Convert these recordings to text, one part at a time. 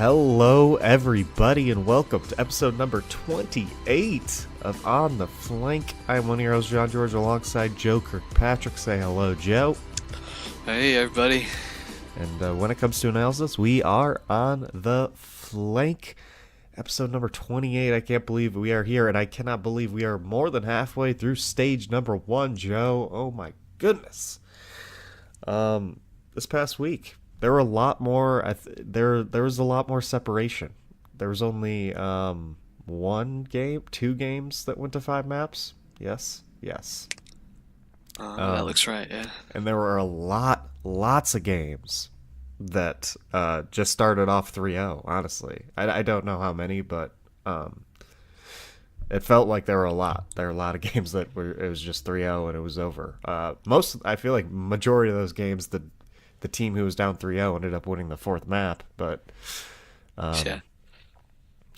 Hello, everybody, and welcome to episode number 28 of On the Flank. I'm one of your hosts, John George, alongside Joe Kirkpatrick. Say hello, Joe. Hey, everybody. And when it comes to analysis, we are on the flank. Episode number 28. I can't believe we are here, and I cannot believe we are more than halfway through stage number 1, Joe. Oh my goodness. This past week, there were a lot more. There was a lot more separation. There was only two games that went to 5 maps. Yes. That looks right, yeah. And there were lots of games that just started off 3-0, honestly. I don't know how many, but it felt like there were a lot. There were a lot of games that it was just 3-0 and it was over. I feel like majority of those games, the team who was down 3-0 ended up winning the 4th map, but After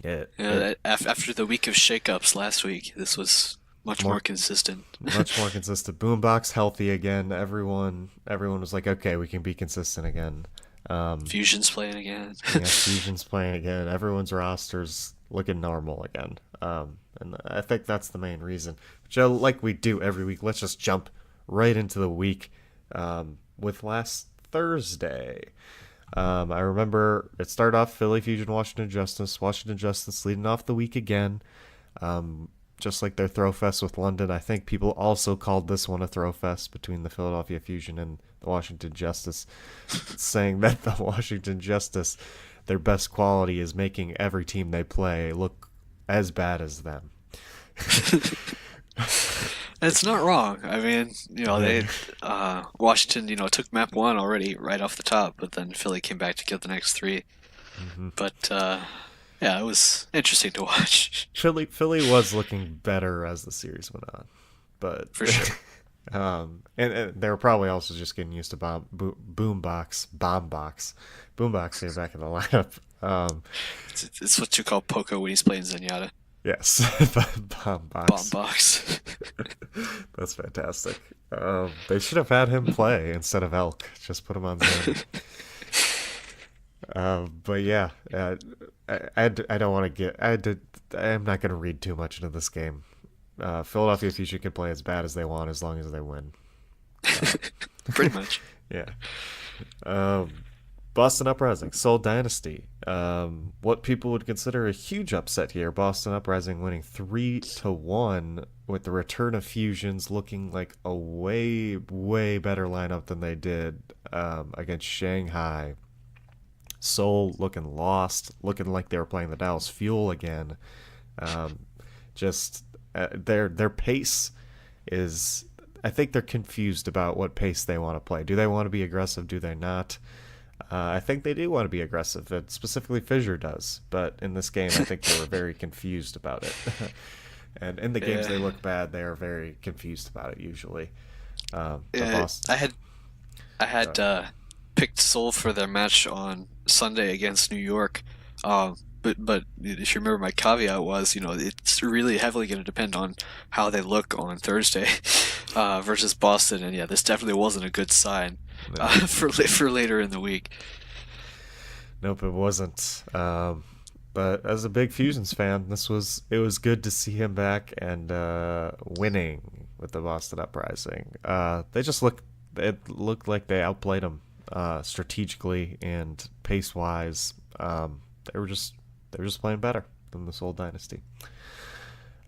the week of shakeups last week, this was much more consistent. Much more consistent. Boombox healthy again. Everyone was like, okay, we can be consistent again. Fusion's playing again. Yeah, Fusion's playing again. Everyone's roster's looking normal again. And I think that's the main reason. Joe, like we do every week, let's just jump right into the week with last Thursday. I remember it started off Philly Fusion, Washington Justice leading off the week again. Just like their Throwfest with London, I think people also called this one a Throwfest between the Philadelphia Fusion and the Washington Justice, saying that the Washington Justice, their best quality is making every team they play look as bad as them. It's not wrong. I mean, they Washington, took map 1 already right off the top, but then Philly came back to get the next 3. Mm-hmm. But yeah, it was interesting to watch. Philly was looking better as the series went on, but for sure. And they were probably also just getting used to Boombox came back in the lineup. It's what you call Poco when he's playing Zenyatta. Yes, Bombbox. That's fantastic. They should have had him play instead of Elk. Just put him on Zen. But yeah, I don't want to get. I'm not going to read too much into this game. Philadelphia Fusion can play as bad as they want as long as they win. Pretty much. Yeah. Boston Uprising, Seoul Dynasty. What people would consider a huge upset here. Boston Uprising winning 3-1 with the return of Fusions looking like a way better lineup than they did against Shanghai. Seoul looking lost, looking like they were playing the Dallas Fuel again. Their pace is. I think they're confused about what pace they want to play. Do they want to be aggressive? Do they not? I think they do want to be aggressive. Specifically, Fissure does. But in this game, I think they were very confused about it. And in the games they look bad, they are very confused about it usually. I had picked Seoul for their match on Sunday against New York. But if you remember, my caveat was, it's really heavily going to depend on how they look on Thursday versus Boston. And yeah, this definitely wasn't a good sign for later in the week. Nope, it wasn't. But as a big Fusions fan, it was good to see him back and winning with the Boston Uprising. It looked like they outplayed him strategically and pace wise. They were just playing better than the Seoul Dynasty.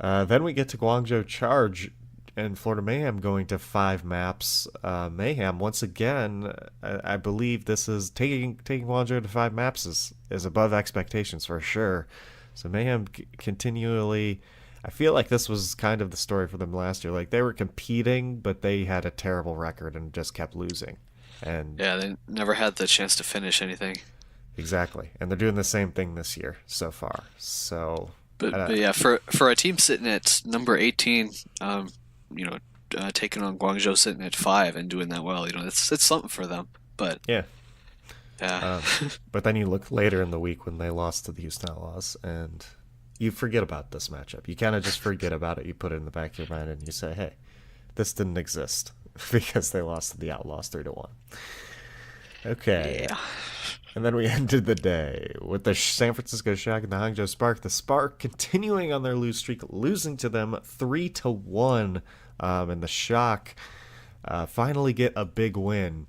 Then we get to Guangzhou Charge and Florida Mayhem going to 5 maps. Mayhem, once again, I believe this is taking Guangzhou to 5 maps is above expectations for sure. So Mayhem continually, I feel like this was kind of the story for them last year. Like they were competing, but they had a terrible record and just kept losing. And yeah, they never had the chance to finish anything. Exactly, and they're doing the same thing this year so far. So, but yeah, for a team sitting at number 18, taking on Guangzhou sitting at 5 and doing that well, it's something for them. But yeah. Yeah. But then you look later in the week when they lost to the Houston Outlaws, and you forget about this matchup. You kind of just forget about it. You put it in the back of your mind, and you say, "Hey, this didn't exist," because they lost to the Outlaws 3-1. Okay. Yeah. And then we ended the day with the San Francisco Shock and the Hangzhou Spark. The Spark continuing on their lose streak, losing to them 3-1. And the Shock finally get a big win.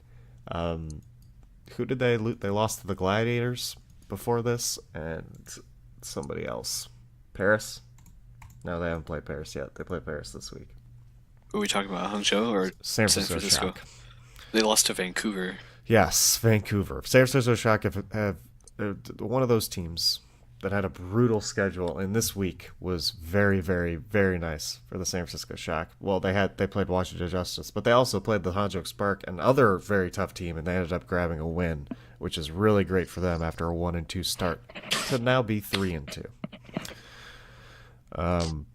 Who did they lose? They lost to the Gladiators before this, and somebody else. Paris? No, they haven't played Paris yet. They play Paris this week. Are we talking about Hangzhou or San Francisco? Shock? They lost to Vancouver. Yes, Vancouver. San Francisco Shock have one of those teams that had a brutal schedule, and this week was very, very, very nice for the San Francisco Shock. Well, they played Washington Justice, but they also played the Hangzhou Spark, another very tough team, and they ended up grabbing a win, which is really great for them after a 1-2 start to now be 3-2. And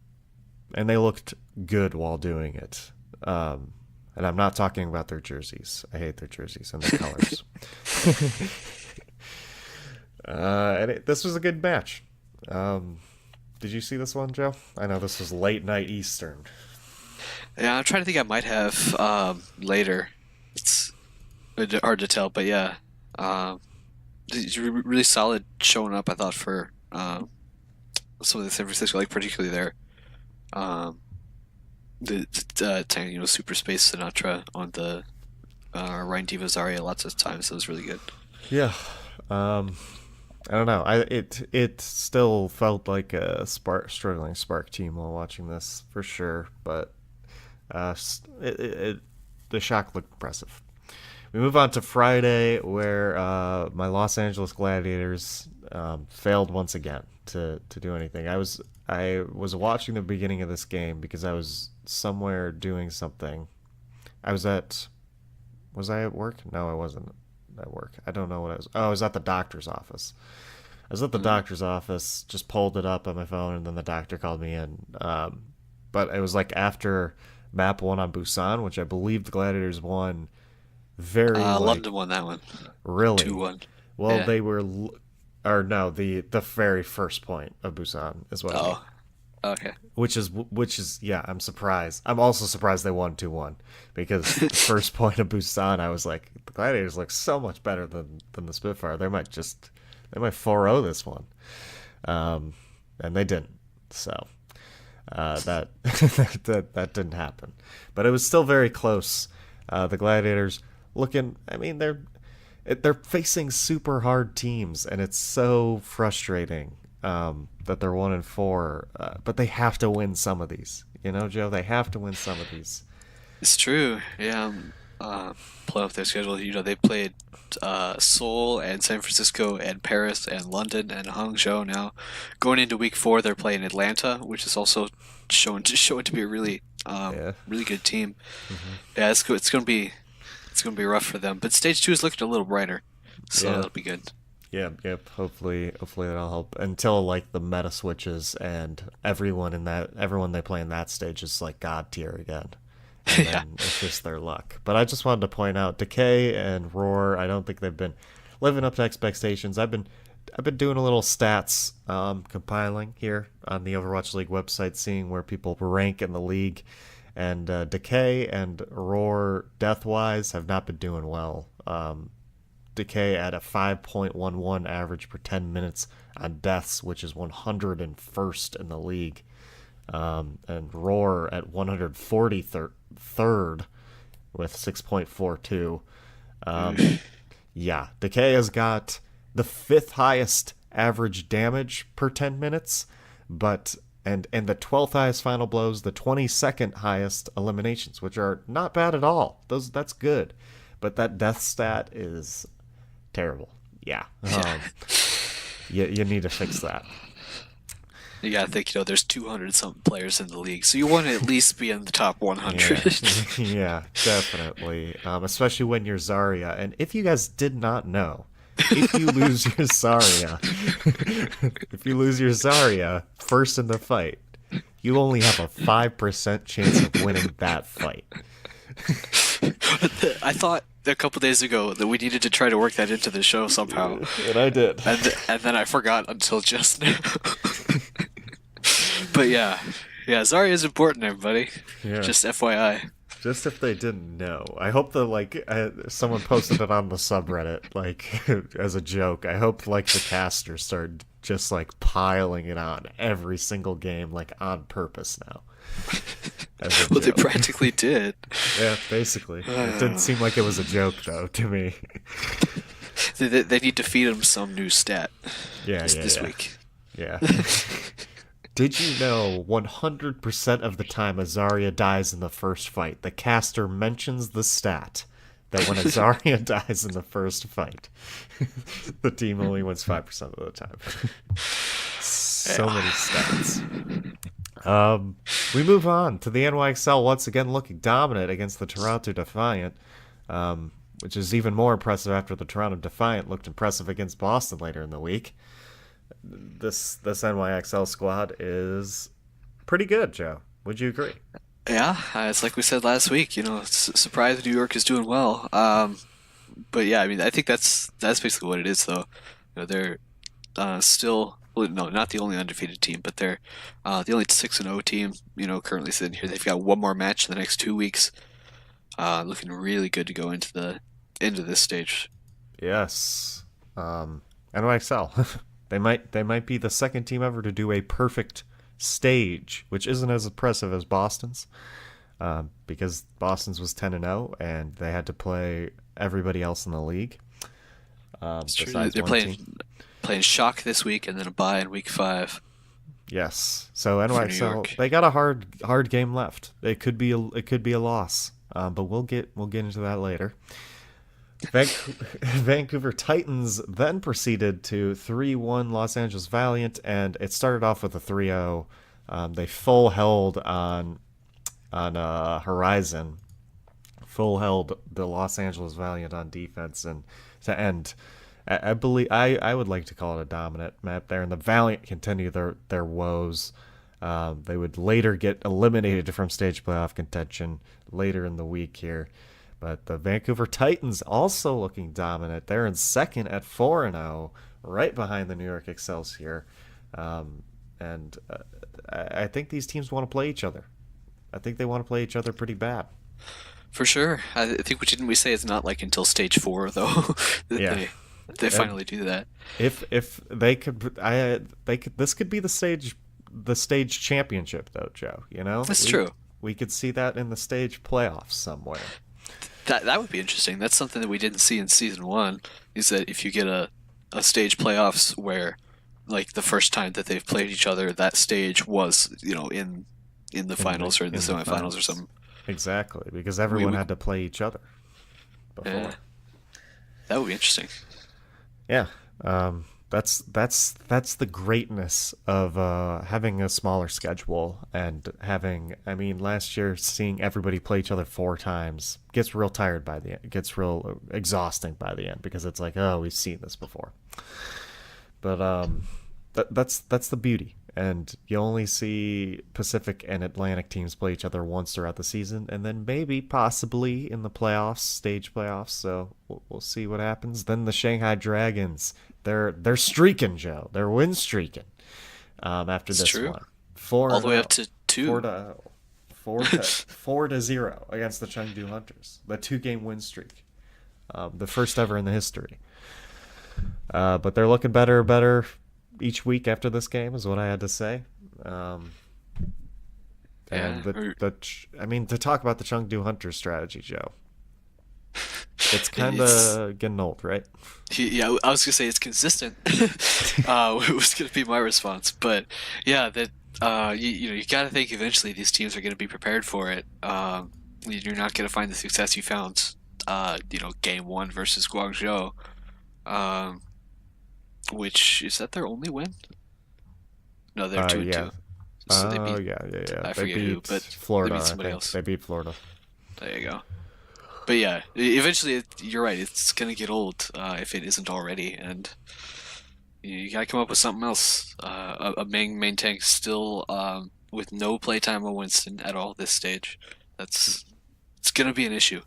they looked good while doing it. And I'm not talking about their jerseys. I hate their jerseys and their colors. This was a good match. Did you see this one, Joe? I know this was late night Eastern. Yeah, I'm trying to think. I might have later. It's hard to tell, but yeah, it's really solid showing up. I thought for some of the San Francisco, like particularly there, the Super Space Sinatra on the Ryan Diva's Aria lots of times. So it was really good. Yeah. I don't know. It still felt like a struggling Spark team while watching this for sure, but the Shock looked impressive. We move on to Friday, where my Los Angeles Gladiators failed once again to do anything. I was watching the beginning of this game because I was somewhere doing something. Was I at work? No, I wasn't at work. I don't know what I was. Oh, I was at the doctor's office. I was at the doctor's office, just pulled it up on my phone, and then the doctor called me in. But it was like after Map 1 on Busan, which I believe the Gladiators won. London won that one. Really? 2-1. Well, yeah. They were, or no, the very first point of Busan is what I mean. Okay. Which is yeah, I'm surprised. I'm also surprised they won 2-1 because the first point of Busan, I was like, the Gladiators look so much better than the Spitfire. They might 4-0 this one, and they didn't. So that that didn't happen, but it was still very close. The Gladiators looking. I mean, they're facing super hard teams, and it's so frustrating. That they're 1-4, but they have to win some of these. You know, Joe, they have to win some of these. It's true. Yeah, pulling up their schedule. They played Seoul and San Francisco and Paris and London and Hangzhou. Now, going into week 4, they're playing Atlanta, which is also shown to be a really really good team. Mm-hmm. Yeah, it's gonna be rough for them. But stage 2 is looking a little brighter, so that'll be good. Yeah, yep. Hopefully that'll help until like the meta switches and everyone they play in that stage is like God tier again. And then it's just their luck. But I just wanted to point out Decay and Roar. I don't think they've been living up to expectations. I've been doing a little stats compiling here on the Overwatch League website, seeing where people rank in the league. And Decay and Roar death-wise have not been doing well. Decay at a 5.11 average per 10 minutes on deaths, which is 101st in the league. And Roar at 143rd with 6.42. Yeah, Decay has got the 5th highest average damage per 10 minutes, but and the 12th highest final blows, the 22nd highest eliminations, which are not bad at all. That's good. But that death stat is terrible. Yeah. You need to fix that. You gotta think, there's 200-something players in the league, so you want to at least be in the top 100. Yeah, definitely. Especially when you're Zarya. And if you guys did not know, if you lose your Zarya first in the fight, you only have a 5% chance of winning that fight. I thought a couple days ago that we needed to try to work that into the show somehow. And I did. And then I forgot until just now. But yeah, Zarya is important, everybody. Yeah. Just FYI. Just if they didn't know. I hope that someone posted it on the subreddit like as a joke. I hope like the casters started just like piling it on every single game like on purpose now. As a Well, they joke. practically did. Yeah, basically. It didn't seem like it was a joke though to me. They need to feed him some new stat Yeah, this yeah. week. Yeah. Did you know 100% of the time Azaria dies in the first fight, the caster mentions the stat that when Azaria dies in the first fight, the team only wins 5% of the time. So many stats. We move on to the NYXL once again looking dominant against the Toronto Defiant, which is even more impressive after the Toronto Defiant looked impressive against Boston later in the week. This NYXL squad is pretty good, Joe. Would you agree? Yeah, it's like we said last week. Surprised New York is doing well. But yeah, I mean, I think that's basically what it is, though. They're still, well, no, not the only undefeated team, but they're the only 6-0 team. Currently sitting here. They've got one more match in the next 2 weeks. Looking really good to go into this stage. Yes. NYXL. They might be the second team ever to do a perfect stage, which isn't as impressive as Boston's, because Boston's was 10-0 and they had to play everybody else in the league. It's true. Besides They're one team. playing Shock this week and then a bye in week 5 Yes. So for New NYXL, York. they got a hard game left. It could be a loss, but we'll get into that later. Vancouver Titans then proceeded to 3-1 Los Angeles Valiant, and it started off with a 3-0. They full held on Horizon, full held the Los Angeles Valiant on defense, and to end, I believe I would like to call it a dominant map there. And the Valiant continue their woes. They would later get eliminated from stage playoff contention later in the week here. But the Vancouver Titans also looking dominant. They're in second at 4-0, right behind the New York Excelsior. And I think these teams want to play each other. I think they want to play each other pretty bad. For sure. I think didn't we say it's not like until stage 4 though that Yeah. they finally do that. If they could, this could be the stage championship though, Joe. That's true. We could see that in the stage playoffs somewhere. That would be interesting. That's something that we didn't see in season 1. Is that if you get a stage playoffs where, like, the first time that they've played each other, that stage was in the finals or in the semifinals or something. Exactly, because everyone had to play each other before. Yeah, that would be interesting. Yeah, that's the greatness of having a smaller schedule and having. I mean, last year seeing everybody play each other 4 times gets real tired by the end. It gets real exhausting by the end because it's like, oh, we've seen this before. But that's the beauty. And you only see Pacific and Atlantic teams play each other once throughout the season, and then maybe, possibly, in the playoffs, stage playoffs. So we'll see what happens. Then the Shanghai Dragons, they're streaking, Joe. They're win streaking. After It's this true. one, 4 All the way up to 2. 4-0 against the Chengdu Hunters. The 2-game win streak, the first ever in the history. But they're looking better each week after this game is what I had to say. And I mean, to talk about the Chengdu Hunters strategy, Joe, it's kind of getting old, right? Yeah, I was gonna say it's consistent. Was gonna be my response, but yeah, that you got to think eventually these teams are gonna be prepared for it. You're not gonna find the success you found, game 1 versus Guangzhou. Which is that their only win? No, they're 2-2. Yeah. So they beat, yeah. I They forget beat who, but Florida. they beat I somebody think. else. They beat Florida. There you go. But yeah, eventually, you're right. It's gonna get old if it isn't already, and you gotta come up with something else. A main tank still with no playtime on Winston at all this stage. It's gonna be an issue.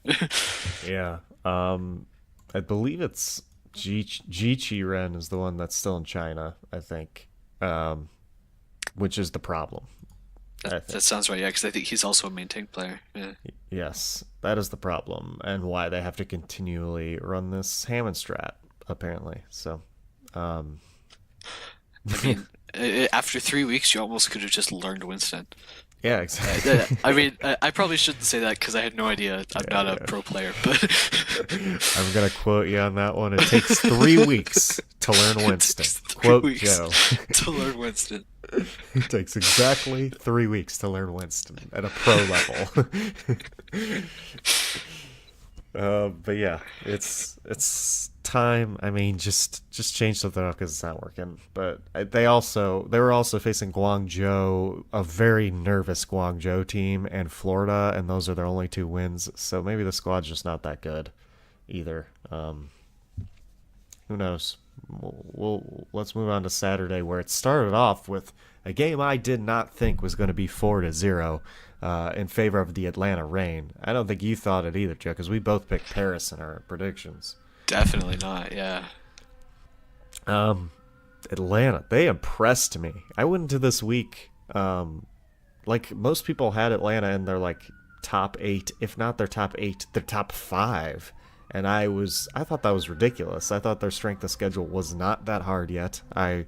Yeah. I believe it's Ji Ren is the one that's still in China, I think, which is the problem. I think. That sounds right. Yeah, because I think he's also a main tank player. Yeah. Yes, that is the problem, and why they have to continually run this Hammond strat, apparently. So, um, I mean, after 3 weeks, you almost could have just learned Winston. yeah, exactly. I mean, I probably shouldn't say that because I had no idea. I'm Yeah, not a yeah. pro player, but I'm gonna quote you on that one. It takes 3 weeks to learn it Winston. takes three Quote weeks Joe. to learn Winston. It takes exactly 3 weeks to learn Winston at a pro level. But yeah, it's time. I mean, just change something up because it's not working. But they were also facing Guangzhou, a very nervous Guangzhou team, and Florida, and those are their only two wins. So maybe the squad's just not that good either. Who knows? Let's move on to Saturday, where it started off with a game I did not think was going to be 4-0 in favor of the Atlanta Reign. I don't think you thought it either, Joe, because we both picked Paris in our predictions. Definitely not. Yeah. Atlanta, they impressed me. I went into this week, like most people had Atlanta in their like top 8, if not their top 8, their top 5. And I thought that was ridiculous. I thought their strength of schedule was not that hard yet. I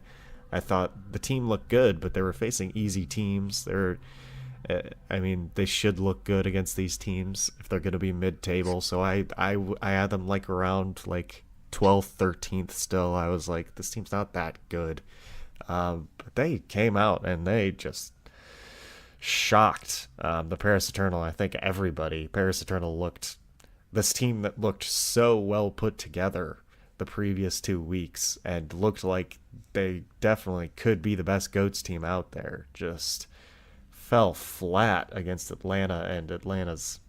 thought the team looked good, but they were facing easy teams. I mean, they should look good against these teams if they're going to be mid-table. So I had them like around like 12th, 13th still. I was like, this team's not that good. But they came out and they just shocked the Paris Eternal. I think everybody. Paris Eternal looked this team that looked so well put together the previous 2 weeks and looked like they definitely could be the best GOATS team out there. Just fell flat against Atlanta, and Atlanta's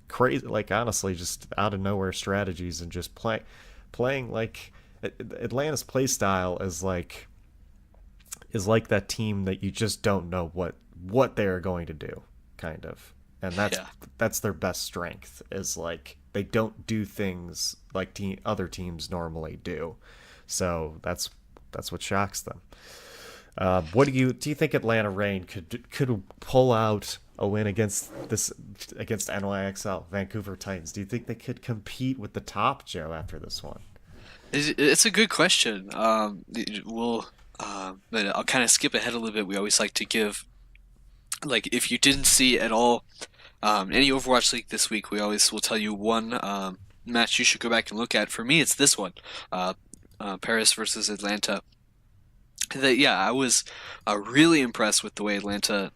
crazy, like honestly, just out of nowhere strategies and just playing like Atlanta's play style is like that team that you just don't know what they're going to do, kind of. And that's their best strength, is like they don't do things like other teams normally do. So that's what shocks them. What do you think Atlanta Reign could pull out a win against NYXL, Vancouver Titans? Do you think they could compete with the top, Joe, after this one? It's a good question. But I'll kind of skip ahead a little bit. We always like to give, like, if you didn't see at all any Overwatch League this week, we always will tell you one match you should go back and look at. For me, it's this one, Paris versus Atlanta. I was really impressed with the way Atlanta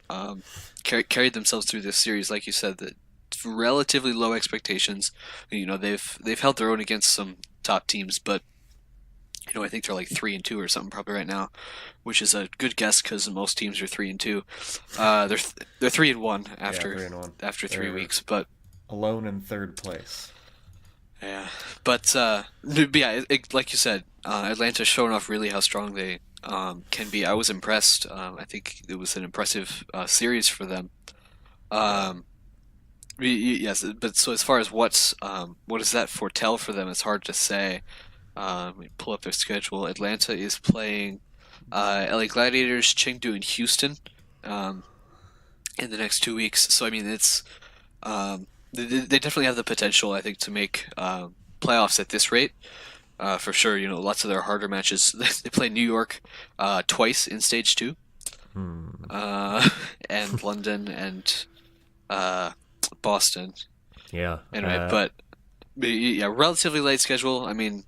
carried themselves through this series. Like you said, that relatively low expectations. You know, they've held their own against some top teams, but I think they're like 3-2 or something probably right now, which is a good guess because most teams are 3-2. They're 3-1 after 3-1. after 3 weeks, but alone in third place. yeah. But yeah, like you said, Atlanta's shown off really how strong they can be. I was impressed. I think it was an impressive series for them. Yes, but so as far as what does that foretell for them? It's hard to say. Let me pull up their schedule. Atlanta is playing LA Gladiators, Chengdu, and Houston in the next 2 weeks. So I mean, it's they definitely have the potential, I think, to make playoffs at this rate. For sure, lots of their harder matches. They play New York twice in stage 2, and London and Boston. Yeah. Anyway, but yeah, relatively light schedule. I mean,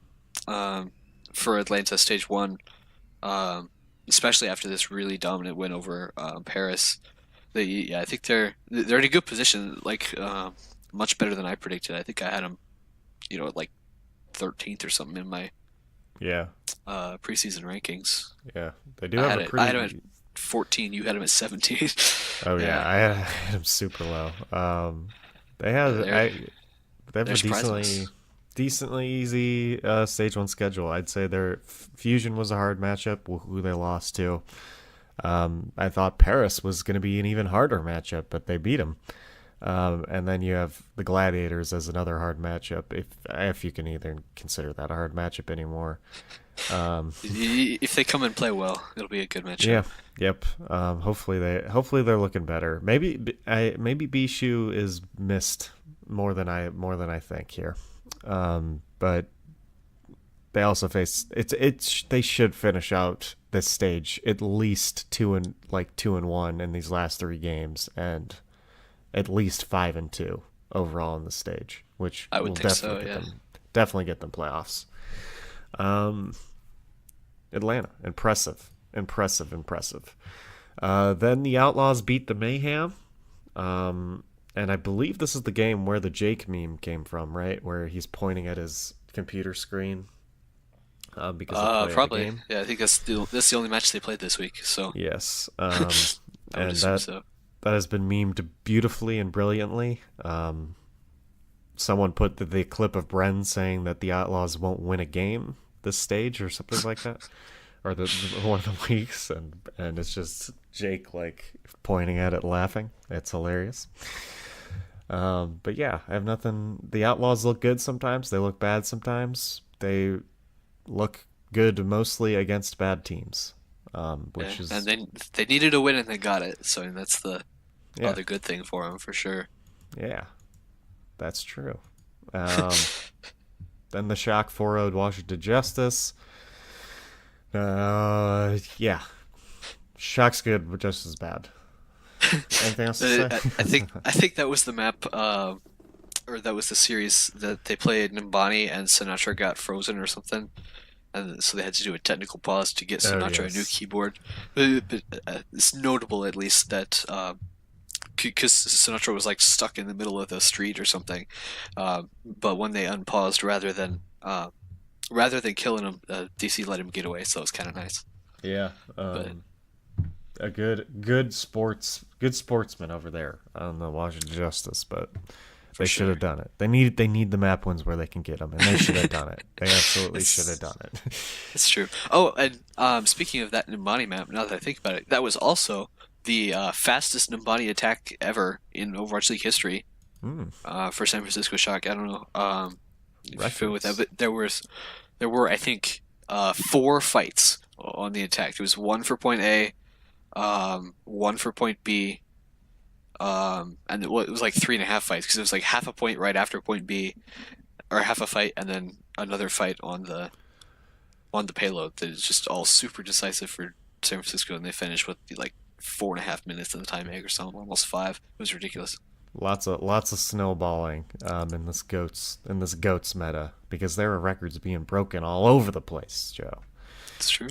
for Atlanta, stage 1, especially after this really dominant win over Paris, I think they're in a good position. Like much better than I predicted. I think I had them, at like 13th or something in my preseason rankings. Yeah, they do have a pretty. I had them at 14. You had them at 17. Oh yeah, I had them super low. They have a decently easy stage 1 schedule. I'd say their Fusion was a hard matchup, who they lost to. I thought Paris was going to be an even harder matchup, but they beat them. And then you have the Gladiators as another hard matchup, if you can even consider that a hard matchup anymore. If they come and play well, it'll be a good matchup. Yeah, yep. Hopefully they're looking better. Maybe Bishu is missed more than I think here. But they also face they should finish out this stage at least 2-1 in these last 3 games, and at least 5-2 overall in the stage, which I would will think so, yeah. Definitely get them playoffs. Atlanta, impressive. Then the Outlaws beat the Mayhem. And I believe this is the game where the Jake meme came from, right? Where he's pointing at his computer screen because they play the Probably. game. Yeah, I think that's the only match they played this week. So Yes. I would And assume so. that has been memed beautifully and brilliantly. Someone put the clip of Bren saying that the Outlaws won't win a game this stage or something like that, or one of the weeks, and it's just Jake like pointing at it, laughing. It's hilarious. But yeah, I have nothing. The Outlaws look good sometimes. They look bad sometimes. They look good mostly against bad teams, which is And they needed a win and they got it. So that's the yeah, other good thing for them for sure. yeah, that's true. Then the Shock 4-0'd Washington Justice. Yeah, Shock's good, but just as bad. Anything else to say? I think that was the map, or that was the series that they played. Nimbani and Sinatra got frozen or something, and so they had to do a technical pause to get Sinatra a new Yes. keyboard. But it's notable at least that because Sinatra was like stuck in the middle of the street or something. But when they unpaused, rather than killing him, DC let him get away, so it was kind of nice. Yeah, But a good sportsman over there on the Washington Justice, but for they should sure, have done it. They need the map wins where they can get them, and they should have done it. They absolutely should have it's done it. it's true. Oh, and speaking of that Nimbani map, now that I think about it, that was also the fastest Nimbani attack ever in Overwatch League history Mm, for San Francisco Shock. I don't know if you're familiar with that, records. but there were I think 4 fights on the attack. There was one for point A, one for point B, and it was like 3.5 fights because it was like half a point right after point B, or half a fight and then another fight on the payload. That is just all super decisive for San Francisco, and they finished with like 4.5 minutes in the time egg or something, almost 5. It was ridiculous. Lots of snowballing in this goats meta, because there are records being broken all over the place, Joe. It's true.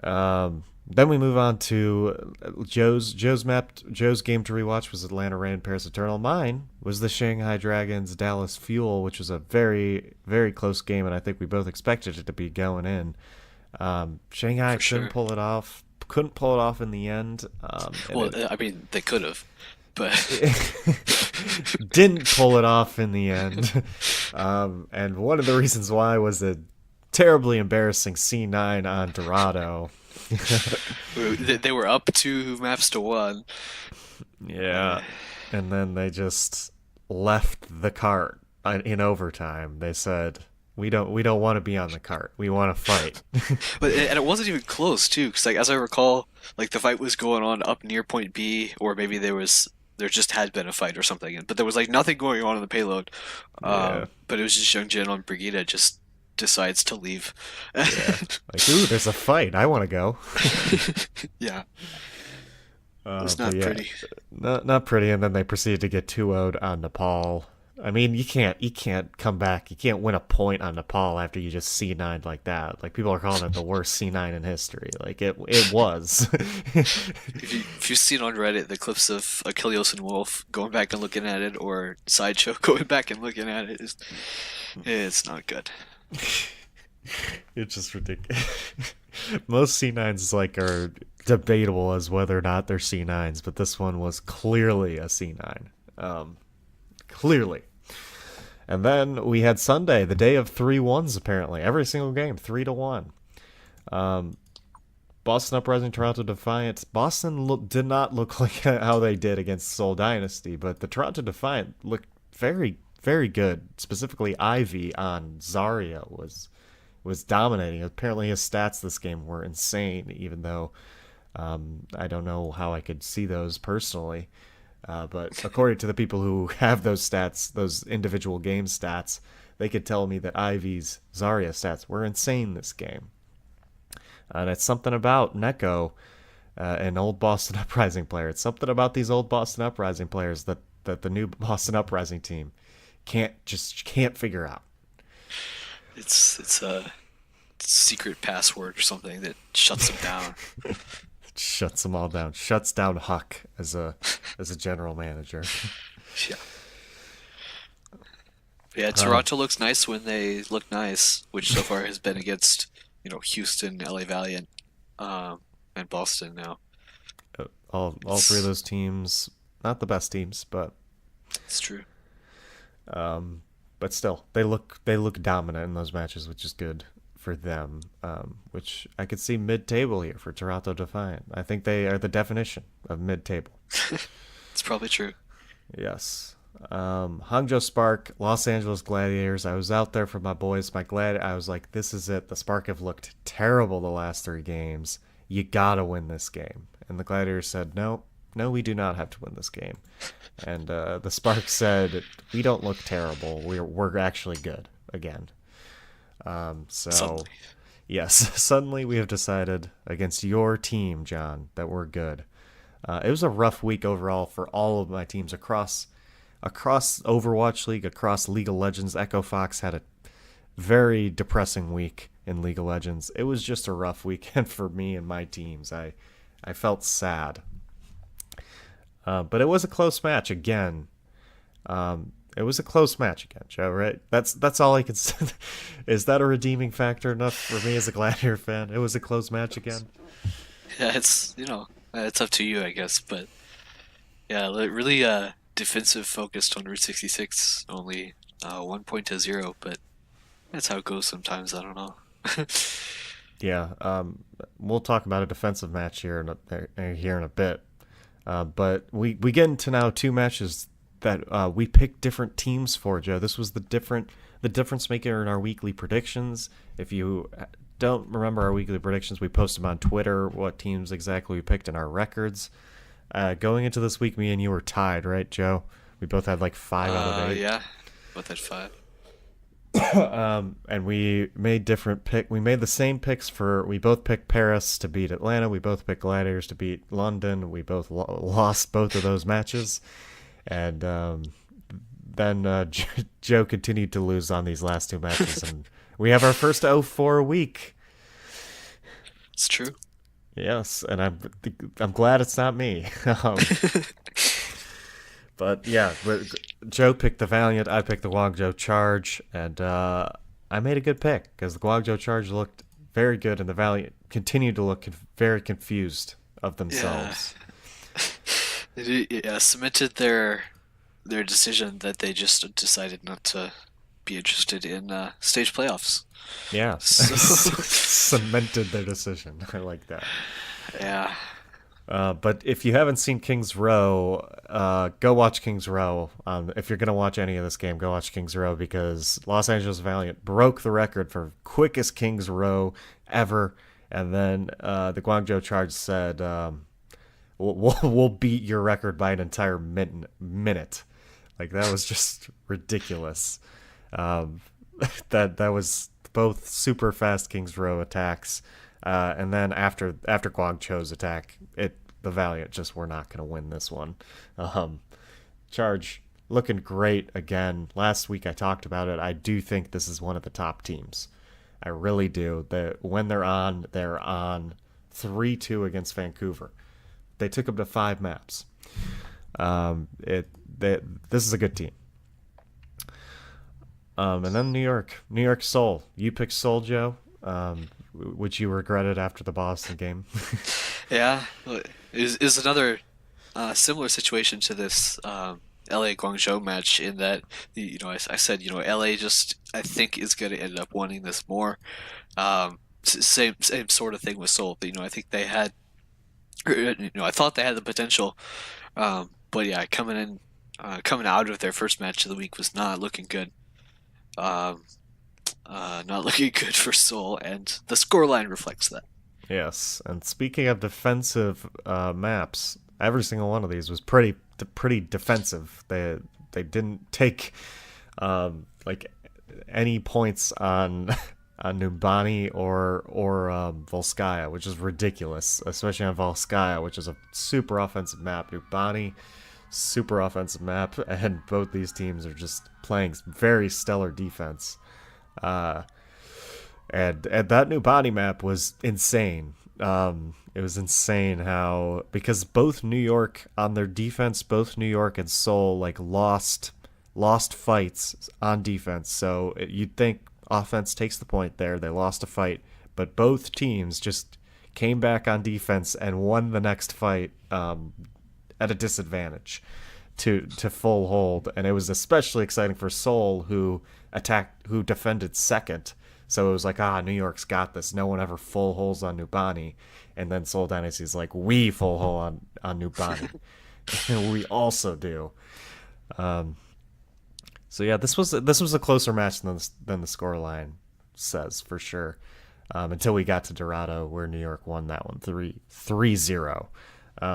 Then we move on to Joe's game to rewatch was Atlanta Reign Paris Eternal. Mine was the Shanghai Dragons Dallas Fuel, which was a very, very close game, and I think we both expected it to be going in. Shanghai For sure. couldn't pull it off in the end. Well, I mean, they could have, but Didn't pull it off in the end. And one of the reasons why was a terribly embarrassing C9 on Dorado. they were up 2 maps to 1. Yeah. And then they just left the cart in overtime. They said, we don't want to be on the cart. We want to fight. And it wasn't even close too, because like as I recall, like the fight was going on up near point B, or maybe there just had been a fight or something, but there was like nothing going on in the payload. Yeah. But it was just Young Jin on Brigida just decides to leave. Yeah. Like, ooh, there's a fight. I want to go. Yeah, it was But not yeah, pretty. not pretty. And then they proceeded to get 2-0'd on Nepal. I mean, you can't come back. You can't win a point on Nepal after you just C9'd like that. Like, people are calling it the worst C9 in history. Like, it was. If you've seen on Reddit the clips of Achilles and Wolf going back and looking at it, or Sideshow going back and looking at it, it's not good. It's just ridiculous. Most C9s like are debatable as whether or not they're C9s, but this one was clearly a C9. Clearly. And then we had Sunday, the day of 3-1s apparently. Every single game, 3-1. Boston Uprising, Toronto Defiant. Boston did not look like how they did against Seoul Dynasty, but the Toronto Defiant looked very, very good. Specifically, Ivy on Zarya was dominating. Apparently, his stats this game were insane, even though I don't know how I could see those personally. But according to the people who have those stats, those individual game stats, they could tell me that Ivy's Zarya stats were insane this game. And it's something about Neko, an old Boston Uprising player. It's something about these old Boston Uprising players that the new Boston Uprising team can't figure out. It's a secret password or something that shuts them down. Shuts them all down. Shuts down Huck as a general manager. Yeah. Yeah, Toronto looks nice when they look nice, which so far has been against, Houston, LA Valiant, and Boston now. All three of those teams, not the best teams, but it's true. But still, they look dominant in those matches, which is good for them. Which I could see mid-table here for Toronto Defiant. I think they are the definition of mid-table. It's probably true. Yes. Hangzhou Spark, Los Angeles Gladiators. I was out there for my boys. I was like, this is it. The Spark have looked terrible the last 3 games. You gotta win this game. And the Gladiators said, no, we do not have to win this game. And the Spark said, we don't look terrible. We're actually good again. Suddenly. Yes, suddenly we have decided against your team, John, that we're good. It was a rough week overall for all of my teams across Overwatch League, across League of Legends. Echo Fox had a very depressing week in League of Legends. It was just a rough weekend for me and my teams. I felt sad. But it was a close match again. It was a close match again, Joe, right? That's all I can say. Is that a redeeming factor enough for me as a Gladiator fan? It was a close match again. Yeah, it's up to you, I guess. But yeah, really defensive focused on Route 66, only 1 point to 0, but that's how it goes sometimes. I don't know. Yeah, we'll talk about a defensive match here in a bit. But we get into now 2 matches that we picked different teams for, Joe. This was the difference maker in our weekly predictions. If you don't remember our weekly predictions, we post them on Twitter, what teams exactly we picked in our records. Going into this week, me and you were tied, right, Joe? We both had like 5 out of 8. Yeah, both had 5. And we made we made the same picks we both picked Paris to beat Atlanta. We both picked Gladiators to beat London. We both lost both of those matches. And then Joe continued to lose on these last 2 matches. And we have our first 0-4 week. It's true. Yes, and I'm glad it's not me. But yeah, Joe picked the Valiant, I picked the Guangzhou Charge, and I made a good pick because the Guangzhou Charge looked very good, and the Valiant continued to look very confused of themselves. Yeah, cemented their decision that they just decided not to be interested in stage playoffs. Yeah, cemented their decision. I like that. Yeah. But if you haven't seen King's Row, go watch King's Row. If you're going to watch any of this game, go watch King's Row because Los Angeles Valiant broke the record for quickest King's Row ever. And then the Guangzhou Charge said, we'll beat your record by an entire minute. Like, that was just ridiculous. That was both super fast King's Row attacks. And then after Guangzhou's attack, the Valiant just were not going to win this one. Charge looking great again. Last week I talked about it. I do think this is one of the top teams. I really do. When they're on 3-2 against Vancouver. They took them to 5 maps. This is a good team. And then New York Seoul. You picked Seoul, Joe. Which you regretted after the Boston game. Yeah, it was another similar situation to this LA Guangzhou match in that I said LA just I think is going to end up wanting this more, same sort of thing with Seoul. I think they had, I thought they had the potential, but yeah, coming out of their first match of the week was not looking good. Um, not looking good for Seoul, and the scoreline reflects that. Yes, and speaking of defensive maps, every single one of these was pretty defensive. They didn't take like any points on on Numbani or Volskaya, which is ridiculous, especially on Volskaya, which is a super offensive map. Numbani, super offensive map, and both these teams are just playing very stellar defense. Uh, and that new body map was insane. It was insane how, because both New York on their defense, both New York and Seoul like lost fights on defense. So you'd think offense takes the point there. They lost a fight, but both teams just came back on defense and won the next fight at a disadvantage to full hold. And it was especially exciting for Seoul, who defended second. So it was like, New York's got this. No one ever full holes on Numbani. And then Seoul Dynasty's like, we full hole on Numbani. We also do. So yeah, this was a closer match than the scoreline says, for sure. Until we got to Dorado, where New York won that one 3-0.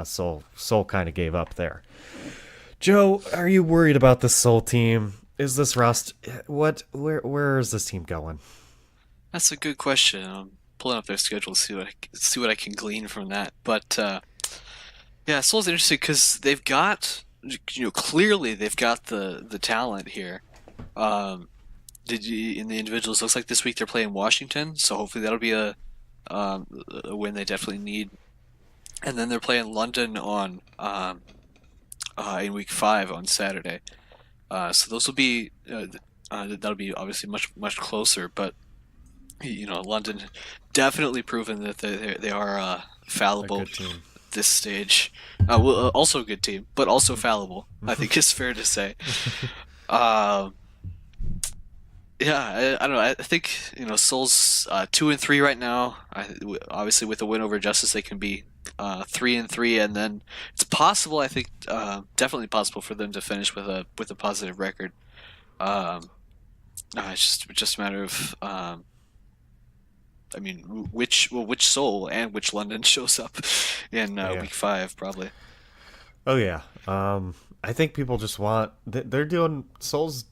Seoul kind of gave up there. Joe, are you worried about the Seoul team? Is this rust? Where is this team going? That's a good question. I'm pulling up their schedule to see what I can glean from that. But yeah, Seoul's interesting because they've got, clearly they've got the talent here. Um, in the individuals, looks like this week they're playing Washington, so hopefully that'll be a win they definitely need. And then they're playing London on in week 5 on Saturday. So those will be that'll be obviously much closer, but London definitely proven that they are A fallible good team. at this stage. Also a good team, but also fallible, I think is fair to say. Um, yeah, I don't know. I think Seoul's 2-3 right now. Obviously, with a win over Justice, they can be 3-3, and then it's possible. I think definitely possible for them to finish with a positive record. It's just a matter of I mean, which Seoul and which London shows up in Yeah. week 5 probably. Oh yeah. I think people just want. They're doing. Seoul's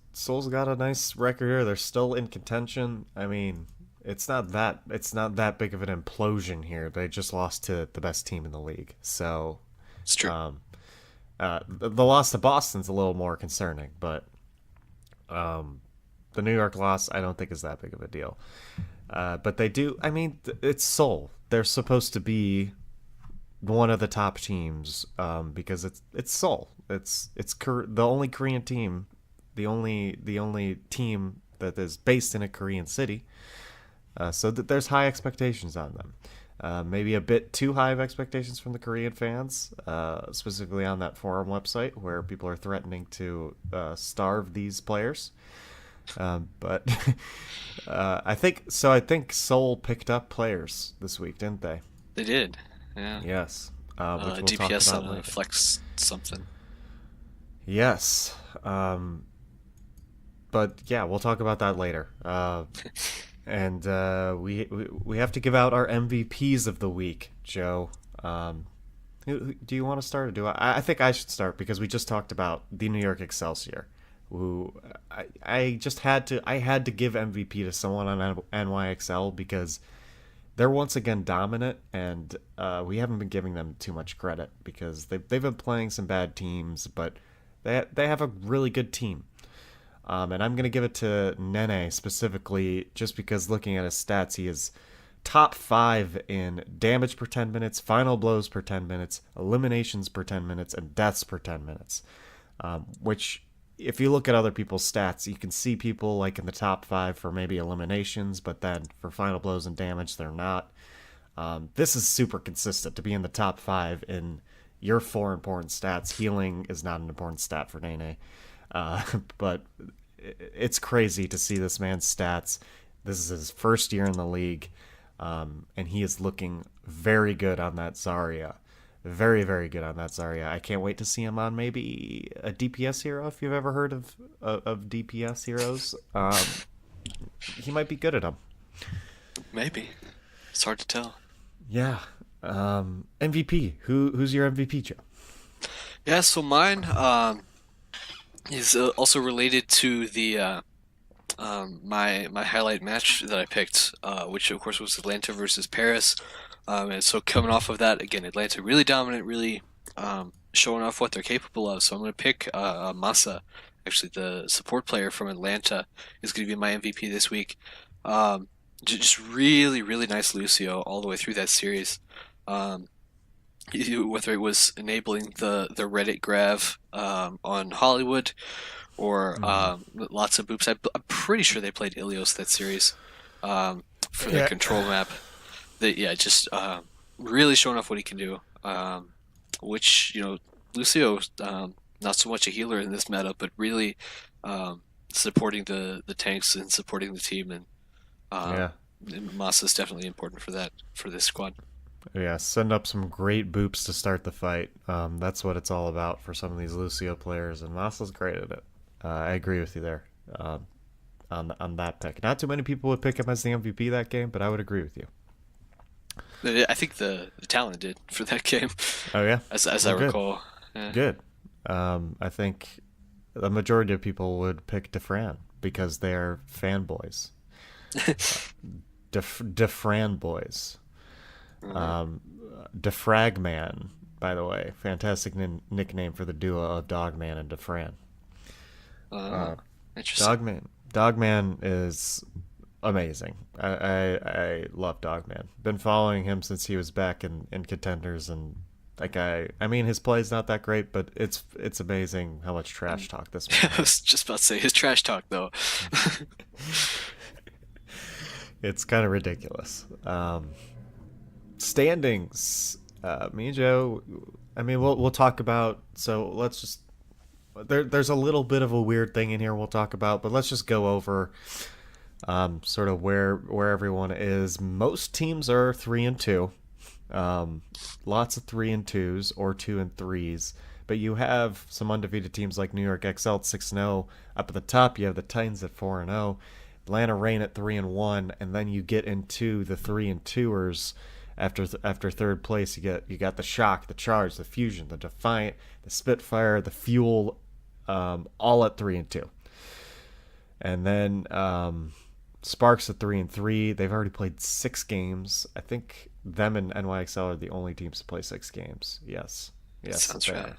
got a nice record here. They're still in contention. I mean, it's not that big of an implosion here. They just lost to the best team in the league. So, It's true. um, the loss to Boston's a little more concerning, but the New York loss I don't think is that big of a deal. But they do. I mean, it's Seoul. They're supposed to be one of the top teams because it's Seoul. It's the only Korean team, the only team that is based in a Korean city. So that there's high expectations on them. Maybe a bit too high of expectations from the Korean fans, specifically on that forum website where people are threatening to starve these players. But I think so. I think Seoul picked up players this week, didn't they? They did. Yeah. Yes, which we'll talk DPS about on a later. flex something. Yes, but yeah, we'll talk about that later. And we have to give out our MVPs of the week, Joe. Do you want to start, or do I? I think I should start because we just talked about the New York Excelsior, who I had to give MVP to someone on NYXL because they're once again dominant, and we haven't been giving them too much credit because they've been playing some bad teams, but they have a really good team. And I'm going to give it to Nene specifically just because looking at his stats, he is top 5 in damage per 10 minutes, final blows per 10 minutes, eliminations per 10 minutes, and deaths per 10 minutes. Which, if you look at other people's stats, you can see people like in the top 5 for maybe eliminations, but then for final blows and damage, they're not. This is super consistent to be in the top 5 in your 4 important stats. Healing is not an important stat for Nene. But it's crazy to see this man's stats. This is his first year in the league. and he is looking very good on that Zarya. Very, very good on that Zarya. I can't wait to see him on maybe a DPS hero, if you've ever heard of DPS heroes. He might be good at them. Maybe. It's hard to tell. Yeah. MVP. Who's your MVP, Joe? Yeah, so mine is also related to the my highlight match that I picked, which of course was Atlanta versus Paris. And so coming off of that, again, Atlanta really dominant, really showing off what they're capable of. So I'm going to pick Masa, actually the support player from Atlanta, is going to be my MVP this week. Just really, really nice Lucio all the way through that series. Whether it was enabling the Reddit grav on Hollywood or lots of boops. I'm pretty sure they played Ilios that series for their control map. Just really showing off what he can do. Which, Lucio, not so much a healer in this meta, but really supporting the tanks and supporting the team. And Masa is definitely important for this squad. Yeah, send up some great boops to start the fight. That's what it's all about for some of these Lucio players, and Masa's great at it. I agree with you there on that pick. Not too many people would pick him as the MVP that game, but I would agree with you. I think the talent did for that game. Oh yeah, as I recall. Yeah. Good. I think the majority of people would pick Defran because they're fanboys. Defran boys. Defragman, by the way, fantastic nickname for the duo of Dogman and Defran. Interesting. Dogman is amazing. I love Dogman. Been following him since he was back in Contenders, and I mean his play's not that great, but it's amazing how much trash talk this man I was just about to say his trash talk though. It's kind of ridiculous. Standings, me and Joe. I mean, we'll talk about. So let's just. There's a little bit of a weird thing in here we'll talk about, but let's just go over sort of where everyone is. Most teams are 3-2. Lots of 3-2s or 2-3s, but you have some undefeated teams like New York XL at 6-0. Up at the top, you have the Titans at 4-0, Atlanta Reign at 3-1, and then you get into the 3-2ers. After third place, you got the Shock, the Charge, the Fusion, the Defiant, the Spitfire, the Fuel, all at 3-2. And then Sparks at 3-3. They've already played 6 games. I think them and NYXL are the only teams to play 6 games. Yes, sounds right.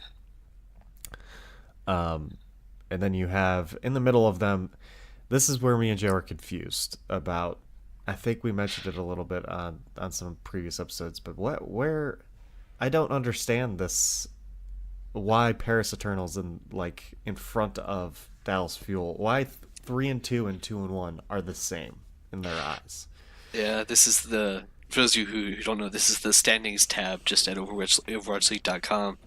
And then you have in the middle of them. This is where me and Joe are confused about. I think we mentioned it a little bit on some previous episodes, but where I don't understand this. Why Paris Eternals in front of Dallas Fuel? Why 3-2 and 2-1 are the same in their eyes? Yeah, this is for those of you who don't know, this is the standings tab just at OverwatchLeague.com,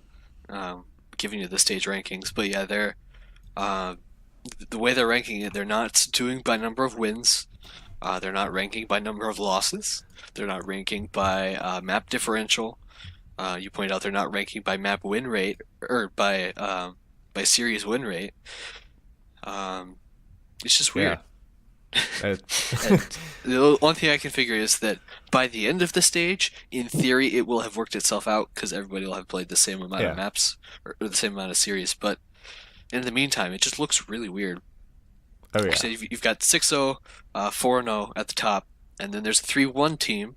giving you the stage rankings. But yeah, they're the way they're ranking it, they're not doing by number of wins. They're not ranking by number of losses. They're not ranking by map differential. You point out they're not ranking by map win rate or by series win rate. It's just weird. Yeah. And the one thing I can figure is that by the end of the stage, in theory, it will have worked itself out because everybody will have played the same amount of maps or the same amount of series. But in the meantime, it just looks really weird. Oh yeah. So you've got 6-0, 4-0 at the top, and then there's a 3-1 team,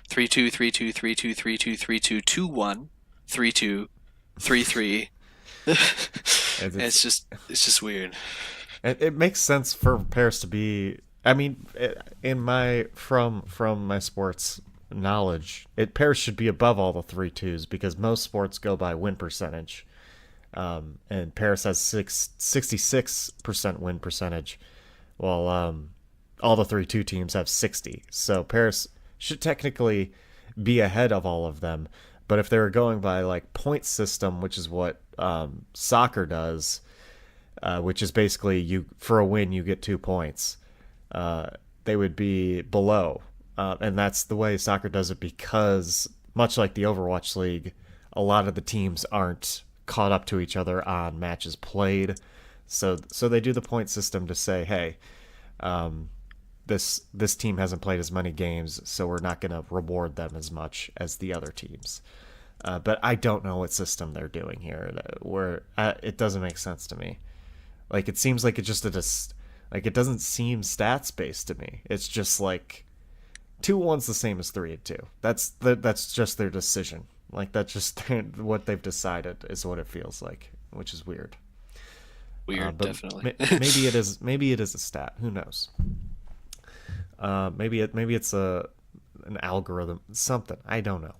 3-2, 3-2, 3-2, 3-2, 3-2, 2-1, 3-2, 3-3. It's just weird. It makes sense for Paris to be. I mean, from my sports knowledge, Paris should be above all the 3-2s because most sports go by win percentage. And Paris has 66% win percentage, while all the 3-2 teams have 60. So Paris should technically be ahead of all of them. But if they were going by point system, which is what soccer does, which is basically for a win you get 2 points, they would be below And that's the way soccer does it because, much like the Overwatch League, a lot of the teams aren't caught up to each other on matches played. So they do the point system to say, hey, this team hasn't played as many games, so we're not going to reward them as much as the other teams. But I don't know what system they're doing here, where it doesn't make sense to me. Like, it seems like like it doesn't seem stats based to me. It's just like 2-1's the same as 3-2. That's just their decision. Like, that's just what they've decided is what it feels like, which is weird. Weird, definitely. Maybe it is. Maybe it is a stat. Who knows? Maybe it's an algorithm, something. I don't know.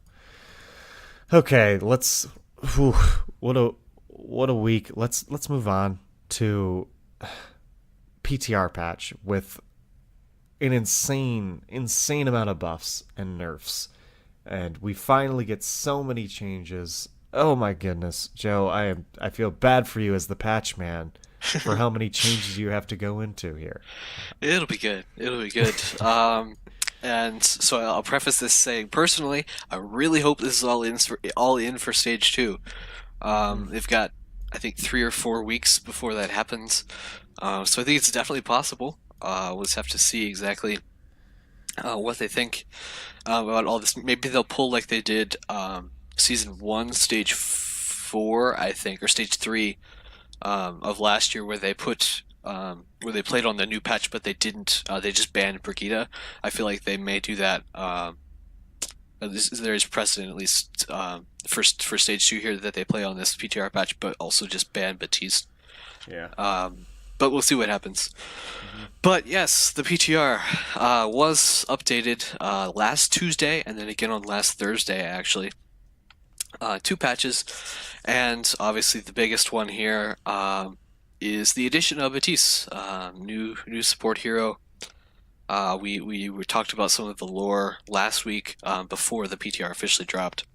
Okay, let's. Whew, what a week. Let's move on to PTR patch with an insane amount of buffs and nerfs, and we finally get so many changes. Oh my goodness, Joe, I feel bad for you as the patch man for how many changes you have to go into here. It'll be good. It'll be good. And so I'll preface this saying, personally, I really hope this is all in for stage 2. They've got, I think, 3 or 4 weeks before that happens. So I think it's definitely possible. We'll just have to see exactly what they think about all this. Maybe they'll pull like they did Season 1, Stage 4, I think, or Stage 3 of last year, where they put where they played on the new patch, but they didn't. They just banned Brigitte. I feel like they may do that. There is precedent, at least for Stage 2 here, that they play on this PTR patch, but also just ban Baptiste. Yeah. But we'll see what happens. Mm-hmm. But yes, the PTR was updated last Tuesday, and then again on last Thursday, actually. 2 patches, and obviously the biggest one here is the addition of Baptiste, new support hero. We talked about some of the lore last week before the PTR officially dropped,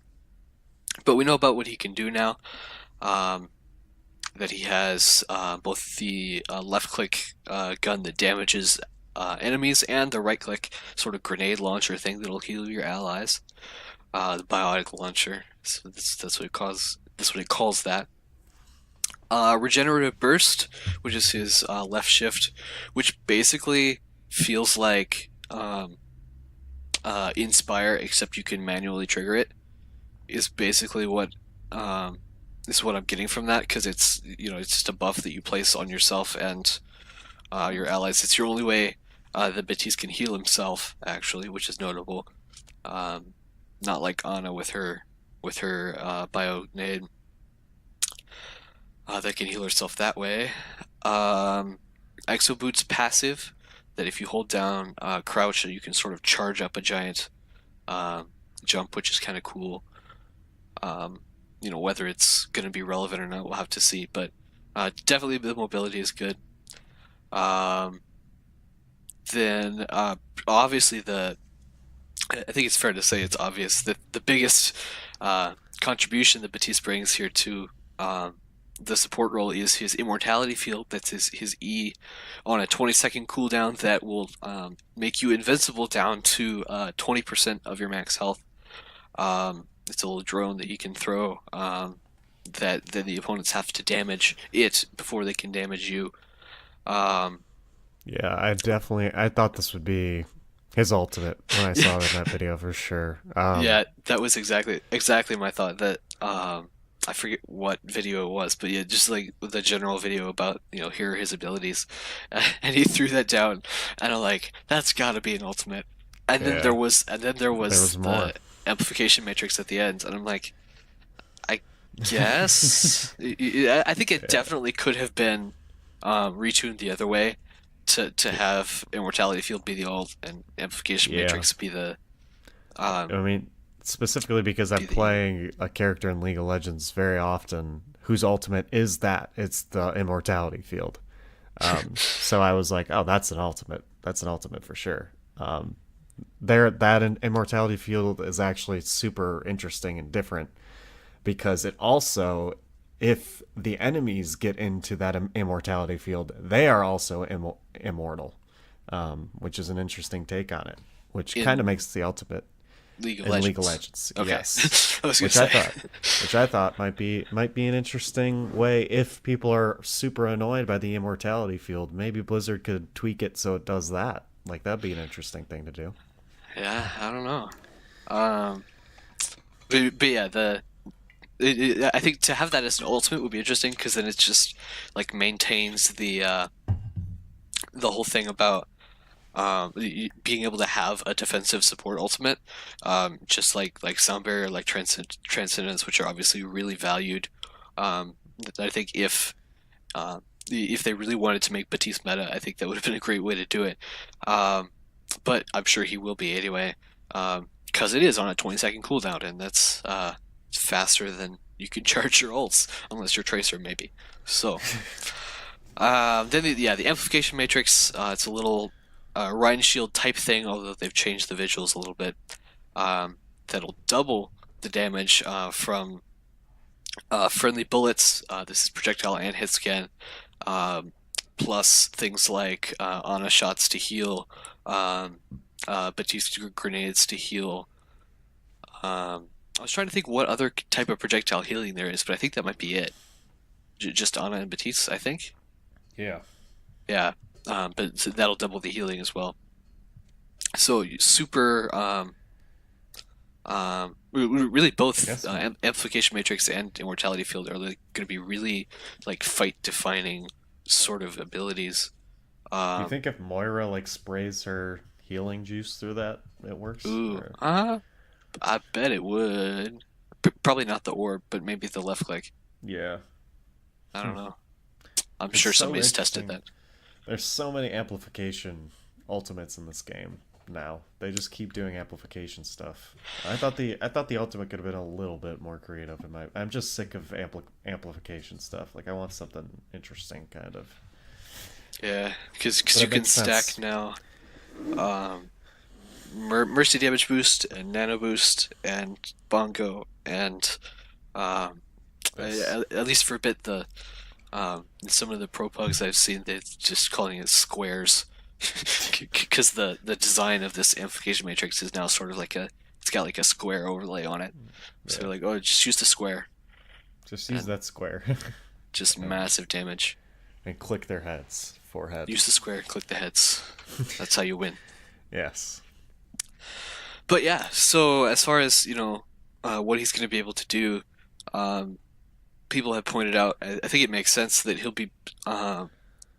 but we know about what he can do now. That he has both the left click gun that damages enemies and the right click sort of grenade launcher thing that'll heal your allies. The biotic launcher. So that's what it calls. That's what it calls that. Regenerative burst, which is his left shift, which basically feels like Inspire, except you can manually trigger it. Is basically what is what I'm getting from that, because it's it's just a buff that you place on yourself and your allies. It's your only way that Baptiste can heal himself, actually, which is notable. Not like Ana with her bio nade that can heal herself that way. Exo Boot's passive, that if you hold down crouch, you can sort of charge up a giant jump, which is kind of cool. Whether it's going to be relevant or not, we'll have to see. But definitely the mobility is good. Then obviously I think it's fair to say it's obvious that the biggest contribution that Baptiste brings here to the support role is his Immortality Field. That's his E on a 20-second cooldown that will make you invincible down to 20% of your max health. It's a little drone that you can throw that then the opponents have to damage it before they can damage you. Yeah, I thought this would be his ultimate when I saw it in that video, for sure. Yeah, that was exactly my thought. That I forget what video it was, but yeah, just like the general video about here are his abilities, and he threw that down, and I'm like, that's got to be an ultimate. And then there was more. The amplification matrix at the end, and I'm like, I guess I think it definitely could have been retuned the other way. To have Immortality Field be the ult and Amplification Matrix be the... specifically because I'm playing a character in League of Legends very often whose ultimate is that. It's the Immortality Field. So I was like, oh, that's an ultimate. That's an ultimate for sure. That Immortality Field is actually super interesting and different because it also... if the enemies get into that Immortality Field, they are also immortal, which is an interesting take on it, which kind in of makes the ultimate League of in League of Legends. Legends. Okay. Yes, I was gonna which I say. thought, might be an interesting way if people are super annoyed by the immortality field. Maybe Blizzard could tweak it so it does that. Like that'd be an interesting thing to do. Yeah, I don't know. Um, but yeah, I think to have that as an ultimate would be interesting because then it just like maintains the whole thing about being able to have a defensive support ultimate, just like Sound Barrier, like Transcendence, which are obviously really valued. I think if they really wanted to make Batiste meta, I think that would have been a great way to do it. But I'm sure he will be anyway, because it is on a 20-second cooldown, and that's faster than you can charge your ults, unless you're Tracer, maybe. So, then the amplification matrix, it's a little Rhine Shield type thing, although they've changed the visuals a little bit. That'll double the damage from friendly bullets. This is projectile and hit scan. Plus things like Ana shots to heal, Batiste grenades to heal. I was trying to think what other type of projectile healing there is, but I think that might be it. Just Ana and Batiste, I think. Yeah. Yeah, but so that'll double the healing as well. So super, really both Yes. amplification matrix and immortality field are going to be really like fight defining sort of abilities. Do you think if Moira like sprays her healing juice through that, it works? Ooh, Or- I bet it would. Probably not the orb, but maybe the left click. Yeah. I don't know. I'm It's sure so somebody's tested interesting. that. There's so many amplification ultimates in this game now. They just keep doing amplification stuff. I thought the ultimate could have been a little bit more creative. I'm just sick of amplification stuff. Like I want something interesting, kind of. Yeah, because But you it can makes stack sense. now mercy damage boost and nano boost and bongo and um, Yes. at least for a bit the some of the pro pugs I've seen they're just calling it squares because the design of this amplification matrix is now sort of like it's got like a square overlay on it, so Yeah. they're like, oh, just use the square Just use and that square just and, massive damage. and click their heads, forehead. Use the square, click the heads. That's how you win. Yes. But yeah, so as far as what he's going to be able to do, um, people have pointed out. I think it makes sense that he'll be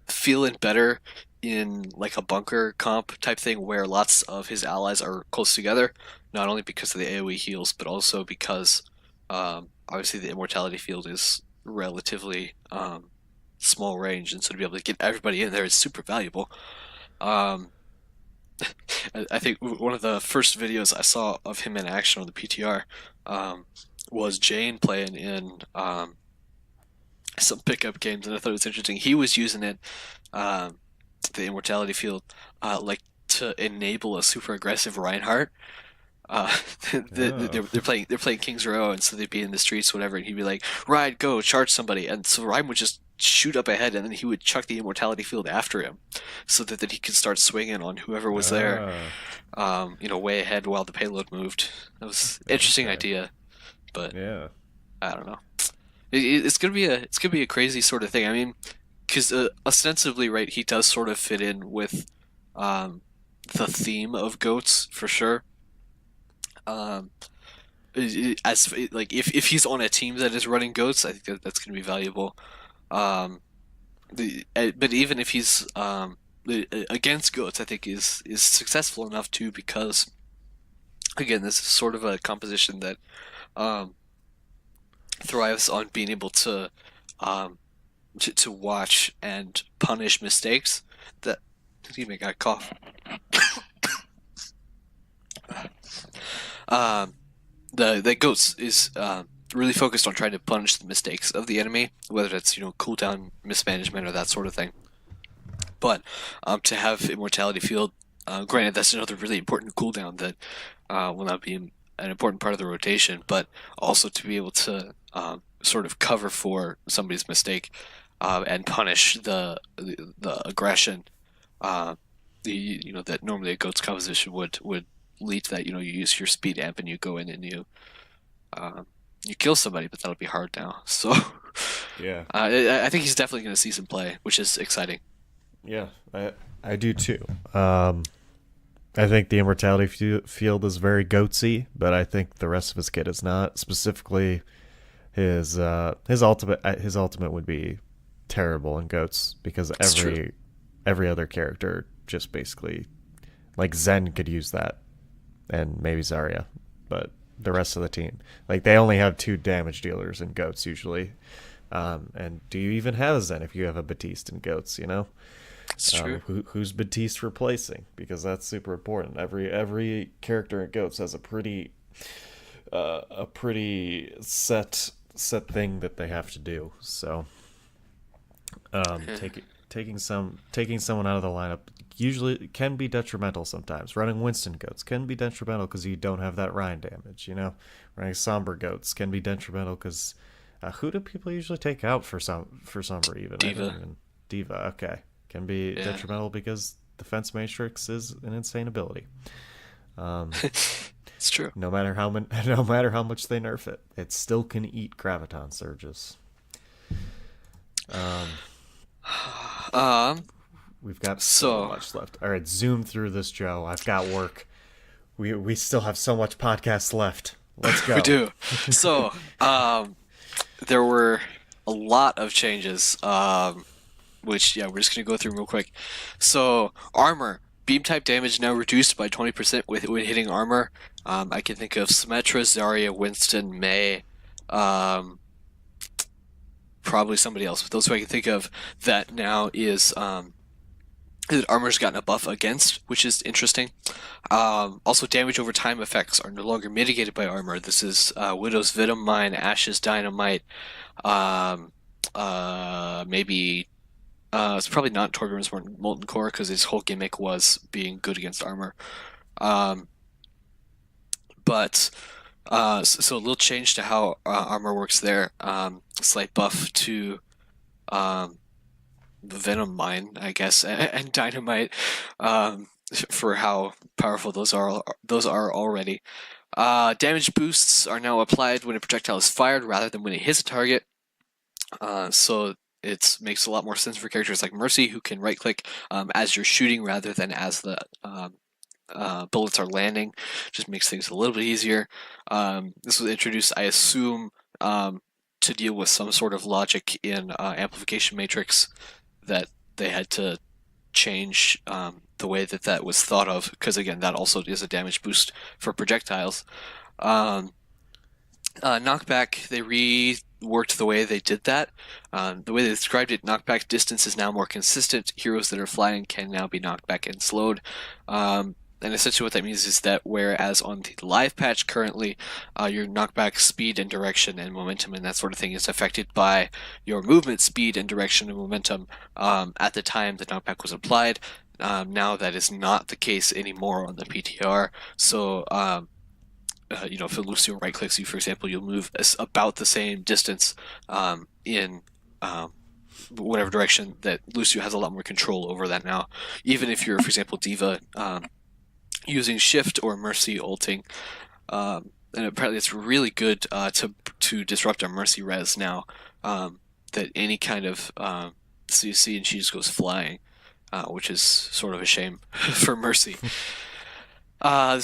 feeling better in like a bunker comp type thing where lots of his allies are close together. Not only because of the AOE heals, but also because obviously the immortality field is relatively small range, and so to be able to get everybody in there is super valuable. Um, I think one of the first videos I saw of him in action on the PTR um, was Jane playing in some pickup games, and I thought it was interesting. He was using it, the immortality field, like to enable a super aggressive Reinhardt. Uh, Oh. they're playing Kings Row, and so they'd be in the streets, whatever, and he'd be like, "Ride, go, charge somebody," and so Ryan would just shoot up ahead, and then he would chuck the immortality field after him, so that he could start swinging on whoever was there, Oh. way ahead while the payload moved. That was an interesting Okay. idea, but Yeah. I don't know. It's gonna be a crazy sort of thing. I mean, because ostensibly, right, he does sort of fit in with um, the theme of goats for sure. Um, as like if he's on a team that is running goats, I think that's going to be valuable. Um, but even if he's against goats, I think is successful enough too because again, this is sort of a composition that um, thrives on being able um, to watch and punish mistakes. That excuse me, I got a cough. Um, the Ghosts is really focused on trying to punish the mistakes of the enemy, whether it's cooldown mismanagement or that sort of thing. But to have Immortality Field, granted that's another really important cooldown that will not be an important part of the rotation, but also to be able to sort of cover for somebody's mistake and punish the aggression. Uh, that normally a goat's composition would lead to that. You use your speed amp and you go in and um, you kill somebody, but that'll be hard now. So Yeah, I think he's definitely going to see some play, which is exciting. yeah, I do too. I think the immortality field is very goatsy, but I think the rest of his kit is not. Specifically, his ultimate would be terrible in goats because It's true. every other character just basically like Zen could use that, and maybe Zarya, but the rest of the team, like, they only have two damage dealers in goats usually. And do you even have a Zen if you have a Batiste in goats? It's true. Who's Batiste replacing? Because that's super important. Every character in goats has a pretty set thing that they have to do. So taking someone out of the lineup usually can be detrimental sometimes. Running Winston goats can be detrimental because you don't have that Rhine damage. Running Somber goats can be detrimental because who do people usually take out for Somber even? I don't Diva. even Diva. Okay, can be Yeah. detrimental because Defense Matrix is an insane ability. Um, It's true. no matter how much they nerf it, it still can eat graviton surges. Um, Um, we've got so so much left. All right, zoom through this, Joe. I've got work. We still have so much podcast left. Let's we go. do. So, there were a lot of changes, which, yeah, we're just gonna go through 'em real quick. So, armor. Beam type damage now reduced by 20% when hitting armor. I can think of Symmetra, Zarya, Winston, Mei, um, probably somebody else, but those who I can think of that now is that armor's gotten a buff against, which is interesting. Also, damage over time effects are no longer mitigated by armor. This is Widow's Venom Mine, Ash's Dynamite, um, maybe it's probably not Torbjorn's Molten Core because his whole gimmick was being good against armor. Um, but so a little change to how armor works there. Slight buff to um, Venom Mine, I guess, and Dynamite for how powerful those are already. Damage boosts are now applied when a projectile is fired rather than when it hits a target. So it makes a lot more sense for characters like Mercy, who can right click as you're shooting rather than as the bullets are landing. Just makes things a little bit easier. This was introduced, I assume, to deal with some sort of logic in amplification matrix that they had to change the way that was thought of, because again, that also is a damage boost for projectiles. Um, Knockback, they reworked the way they did that. The way they described it, knockback distance is now more consistent. Heroes that are flying can now be knocked back and slowed. And essentially what that means is that whereas on the live patch currently, your knockback speed and direction and momentum and that sort of thing is affected by your movement speed and direction and momentum at the time the knockback was applied. Now that is not the case anymore on the PTR. So if Lucio right clicks you, for example, you'll move about the same distance in whatever direction that Lucio has a lot more control over that now. Even if you're, for example, Diva using Shift or Mercy ulting, and apparently it's really good to disrupt our Mercy res now. That any kind of CC and she just goes flying, which is sort of a shame for Mercy. A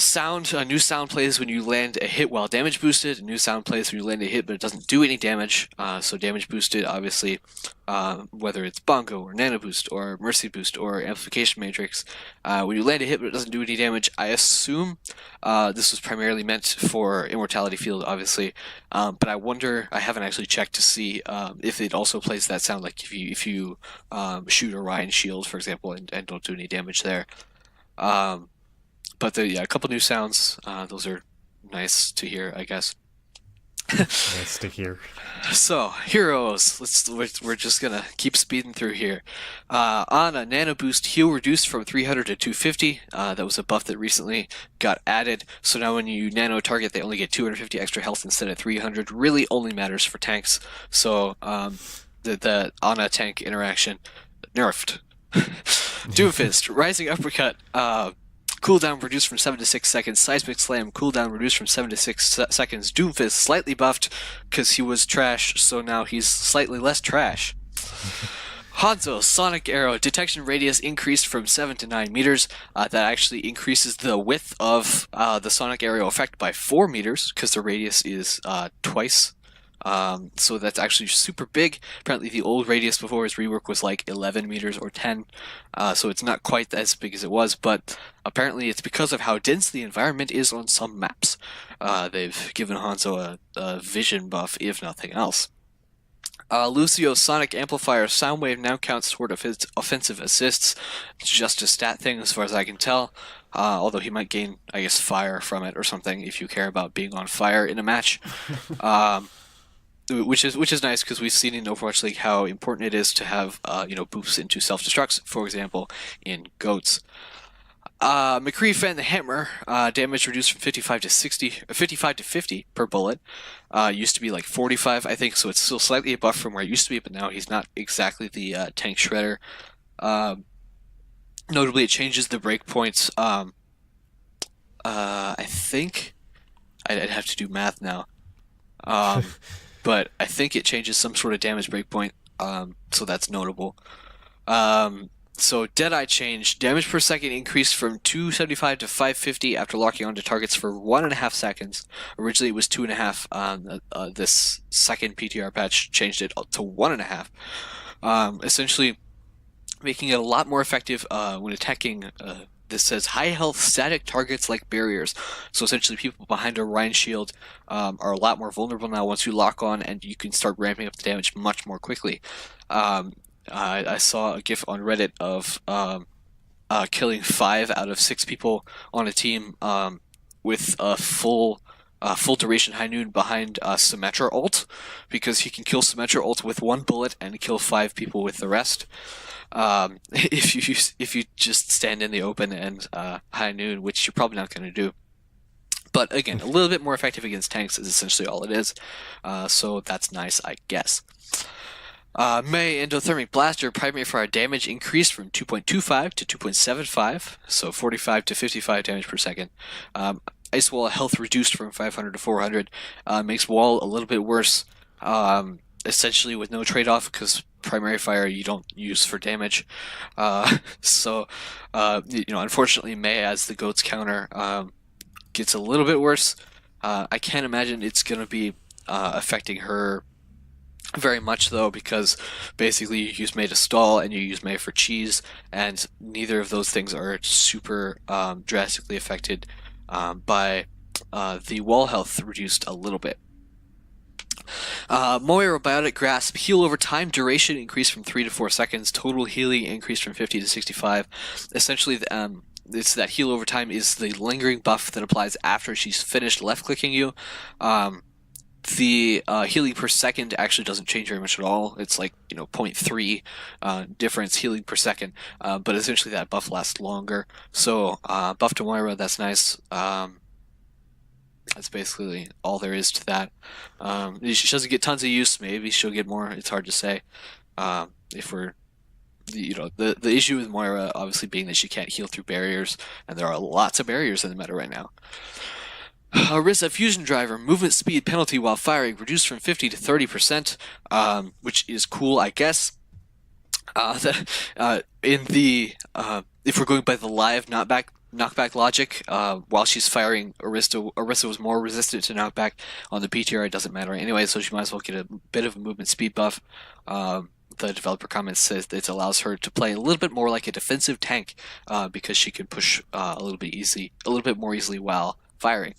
new sound plays when you land a hit while damage boosted. A new sound plays when you land a hit, but it doesn't do any damage. So damage boosted, obviously, whether it's Bongo or Nano Boost or Mercy Boost or Amplification Matrix. When you land a hit, but it doesn't do any damage, I assume this was primarily meant for Immortality Field, obviously. But I wonder, I haven't actually checked to see if it also plays that sound, like if you shoot Orion Shield, for example, and don't do any damage there. But a couple new sounds. Those are nice to hear, I guess. Nice to hear. So, heroes. We're just gonna keep speeding through here. Ana, Nano Boost heal reduced from 300 to 250. That was a buff that recently got added. So now when you nano target, they only get 250 extra health instead of 300. Really only matters for tanks. So the Ana tank interaction nerfed. Doomfist, Rising Uppercut, cooldown reduced from 7 to 6 seconds. Seismic Slam, cooldown reduced from 7 to 6 seconds. Doomfist, slightly buffed because he was trash, so now he's slightly less trash. Hanzo, Sonic Arrow, detection radius increased from 7 to 9 meters. That actually increases the width of the Sonic Arrow effect by 4 meters because the radius is twice. So that's actually super big. Apparently the old radius before his rework was like 11 meters or 10. So it's not quite as big as it was, but apparently it's because of how dense the environment is on some maps. They've given Hanzo a vision buff, if nothing else. Lucio's Sonic Amplifier Soundwave now counts toward his offensive assists. It's just a stat thing as far as I can tell. Although he might gain, I guess, fire from it or something if you care about being on fire in a match. Which is nice because we've seen in Overwatch League how important it is to have boosts into self-destructs, for example, in GOATs. McCree Fan the Hammer, damage reduced from 55 to 50 per bullet. Used to be like 45, I think, so it's still slightly a buff from where it used to be, but now he's not exactly the tank shredder. Notably, it changes the breakpoints. I think I'd have to do math now. But I think it changes some sort of damage breakpoint, so that's notable. So Deadeye change, damage per second increased from 275 to 550 after locking onto targets for 1.5 seconds. Originally it was 2.5. This second PTR patch changed it to 1.5. Essentially making it a lot more effective when attacking. This says high health static targets like barriers. So essentially people behind a Rhine shield are a lot more vulnerable now once you lock on, and you can start ramping up the damage much more quickly. I saw a GIF on Reddit of killing 5 out of 6 people on a team with a full duration high noon behind Symmetra ult, because he can kill Symmetra ult with 1 bullet and kill 5 people with the rest. If you just stand in the open and high noon, which you're probably not going to do. But again, a little bit more effective against tanks is essentially all it is. So that's nice, I guess. May Endothermic Blaster primary fire damage increased from 2.25 to 2.75, so 45 to 55 damage per second. Ice Wall health reduced from 500 to 400, makes Wall a little bit worse, essentially with no trade-off because primary fire you don't use for damage. Unfortunately May as the GOAT's counter gets a little bit worse. I can't imagine it's going to be affecting her very much though, because basically you use May to stall and you use May for cheese, and neither of those things are super drastically affected by the wall health reduced a little bit. Moira Biotic Grasp, heal over time, duration increased from 3 to 4 seconds, total healing increased from 50 to 65. Essentially, it's that heal over time is the lingering buff that applies after she's finished left-clicking you. The healing per second actually doesn't change very much at all. It's like 0.3 difference healing per second, but essentially that buff lasts longer. So buff to Moira, that's nice. That's basically all there is to that. She doesn't get tons of use. Maybe she'll get more. It's hard to say. If we're, the issue with Moira obviously being that she can't heal through barriers, and there are lots of barriers in the meta right now. Orisa Fusion Driver, movement speed penalty while firing reduced from 50 to 30%, which is cool, I guess. If we're going by the live knockback logic, while she's firing, Orisa was more resistant to knockback. On the PTR, it doesn't matter anyway, so she might as well get a bit of a movement speed buff. The developer comments says that it allows her to play a little bit more like a defensive tank, because she can push a little bit more easily while firing.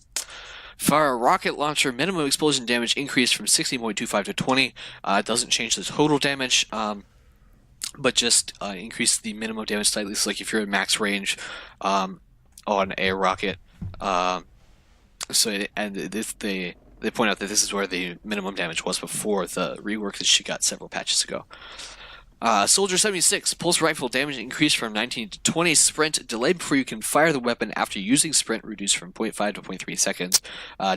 Fire Rocket Launcher, minimum explosion damage increased from 60.25 to 20. It doesn't change the total damage, but just increase the minimum damage slightly. So like if you're at max range on a rocket, they point out that this is where the minimum damage was before the rework that she got several patches ago. Soldier 76, pulse rifle damage increased from 19 to 20. Sprint delayed before you can fire the weapon after using sprint reduced from 0.5 to 0.3 seconds.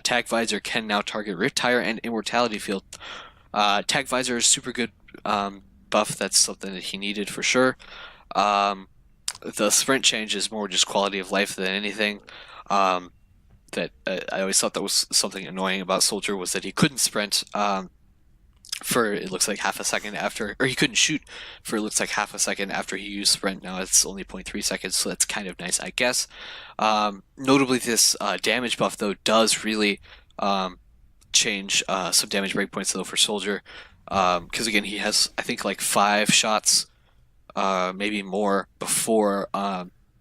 Tag Visor can now target Rift Tire and Immortality Field. Tag Visor is super good buff. That's something that he needed for sure. Um, the sprint change is more just quality of life than anything. Um, that I always thought that was something annoying about Soldier was that he couldn't sprint. For it looks like half a second after, or he couldn't shoot for it looks like half a second after he used sprint. Now it's only 0.3 seconds, so that's kind of nice, I guess. Notably, this damage buff though does really change some damage breakpoints though for Soldier, because again he has I think like 5 shots, maybe more before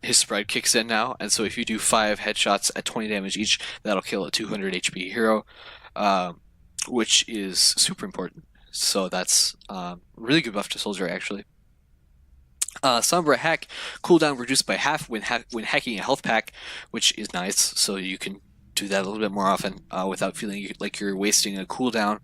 his spread kicks in now, and so if you do 5 headshots at 20 damage each, that'll kill a 200 HP hero, which is super important. So that's really good buff to Soldier actually. Sombra Hack cooldown reduced by half when hacking a health pack, which is nice. So you can do that a little bit more often without feeling like you're wasting a cooldown.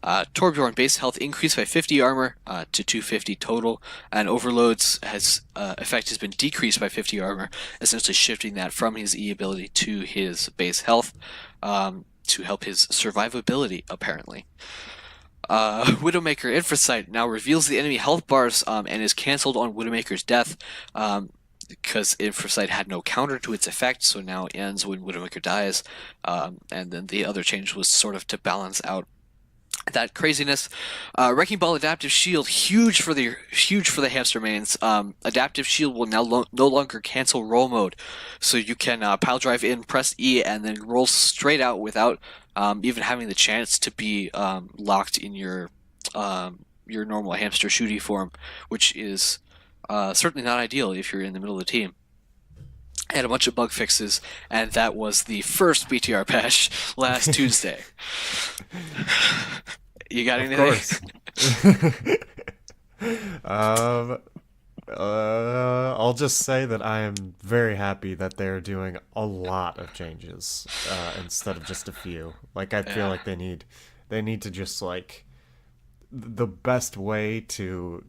Torbjorn base health increased by 50 armor to 250 total, and Overload's effect has been decreased by 50 armor, essentially shifting that from his E ability to his base health to help his survivability, apparently. Widowmaker Infrasight now reveals the enemy health bars and is cancelled on Widowmaker's death, because Infrasight had no counter to its effect, so now it ends when Widowmaker dies. And then the other change was sort of to balance out that craziness. Wrecking Ball Adaptive Shield, huge for the hamster mains. Adaptive Shield will now no longer cancel roll mode, so you can pile drive in, press E, and then roll straight out without even having the chance to be locked in your normal hamster shooty form, which is certainly not ideal if you're in the middle of the team. And a bunch of bug fixes, and that was the first BTR patch last Tuesday. You got anything? I'll just say that I am very happy that they're doing a lot of changes instead of just a few. Like I feel like they need to just like the best way to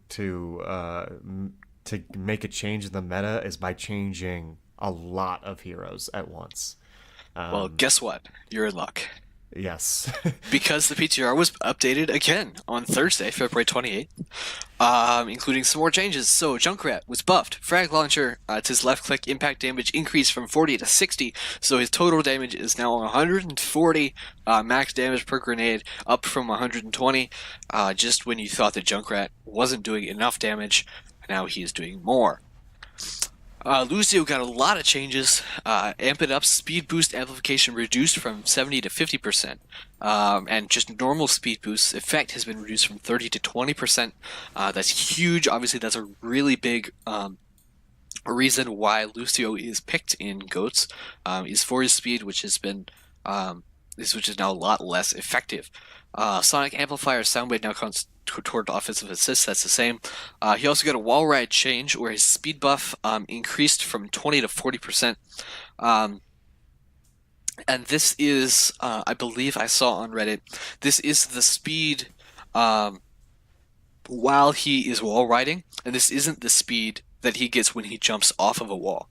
make a change in the meta is by changing a lot of heroes at once. Well, guess what? You're in luck. Yes. Because the PTR was updated again on Thursday, February 28th, including some more changes. So Junkrat was buffed. Frag Launcher, to his left click impact damage increased from 40 to 60, so his total damage is now 140 max damage per grenade, up from 120. Just when you thought that Junkrat wasn't doing enough damage, now he is doing more. Lucio got a lot of changes. Amp It Up speed boost amplification reduced from 70 to 50%. And just normal speed boost effect has been reduced from 30 to 20%. That's huge. Obviously, that's a really big reason why Lucio is picked in GOATs, is for his speed, which has been which is now a lot less effective. Sonic Amplifier soundwave now comes toward offensive assist. That's the same. He also got a wall ride change where his speed buff increased from 20 to 40%. And this is, I believe I saw on Reddit, this is the speed while he is wall riding, and this isn't the speed that he gets when he jumps off of a wall,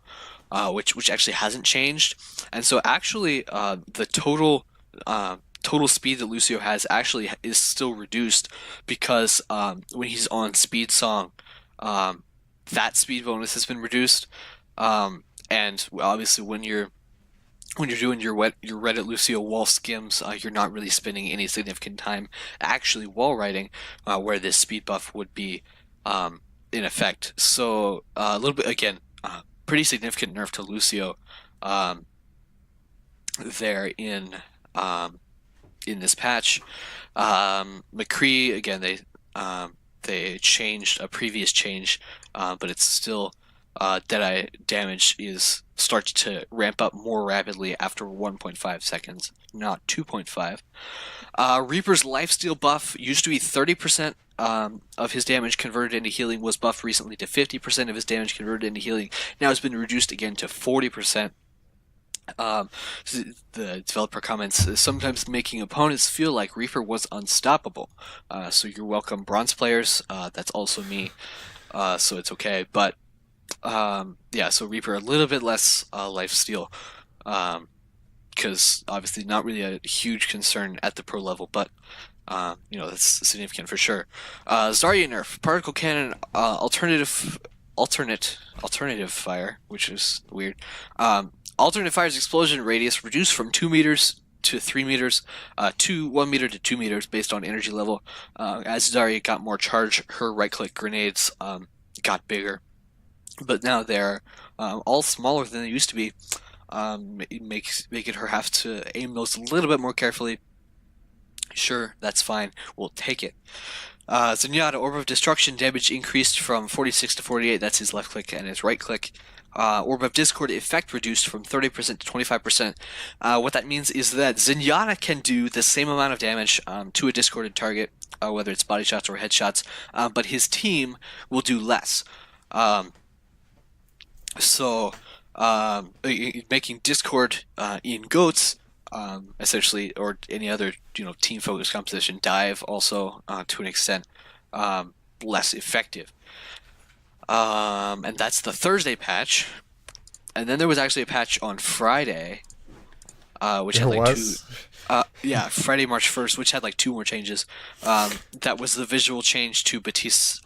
which actually hasn't changed. And so actually the total speed that Lucio has actually is still reduced, because when he's on Speed Song, that speed bonus has been reduced, and obviously when you're doing your Reddit Lucio wall skims, you're not really spending any significant time actually wall riding, where this speed buff would be in effect. So a little bit again, pretty significant nerf to Lucio there in this patch. McCree, again, they changed a previous change, but it's still Deadeye damage starts to ramp up more rapidly after 1.5 seconds, not 2.5. Reaper's lifesteal buff used to be 30% of his damage converted into healing, was buffed recently to 50% of his damage converted into healing. Now it's been reduced again to 40%. The developer comments, sometimes making opponents feel like Reaper was unstoppable. So you're welcome, bronze players. That's also me. So it's okay. But yeah, so Reaper a little bit less lifesteal, because obviously not really a huge concern at the pro level, but that's significant for sure. Zarya nerf, particle cannon alternative alternative fire, which is weird. Alternate fire's explosion radius reduced from 2 meters to 3 meters, 1 meter to 2 meters based on energy level. As Zarya got more charge, her right-click grenades got bigger, but now they're all smaller than they used to be, making her have to aim those a little bit more carefully. Sure, that's fine. We'll take it. Zenyatta, Orb of Destruction damage increased from 46 to 48. That's his left click and his right click. Orb of Discord effect reduced from 30% to 25%. What that means is that Zenyatta can do the same amount of damage to a discorded target, whether it's body shots or headshots, but his team will do less. So, making Discord in GOATs, essentially, or any other team focused composition, dive also to an extent less effective. And that's the Thursday patch. And then there was actually a patch on Friday, which had like Friday, March 1st, which had like 2 more changes. That was the visual change to Batiste's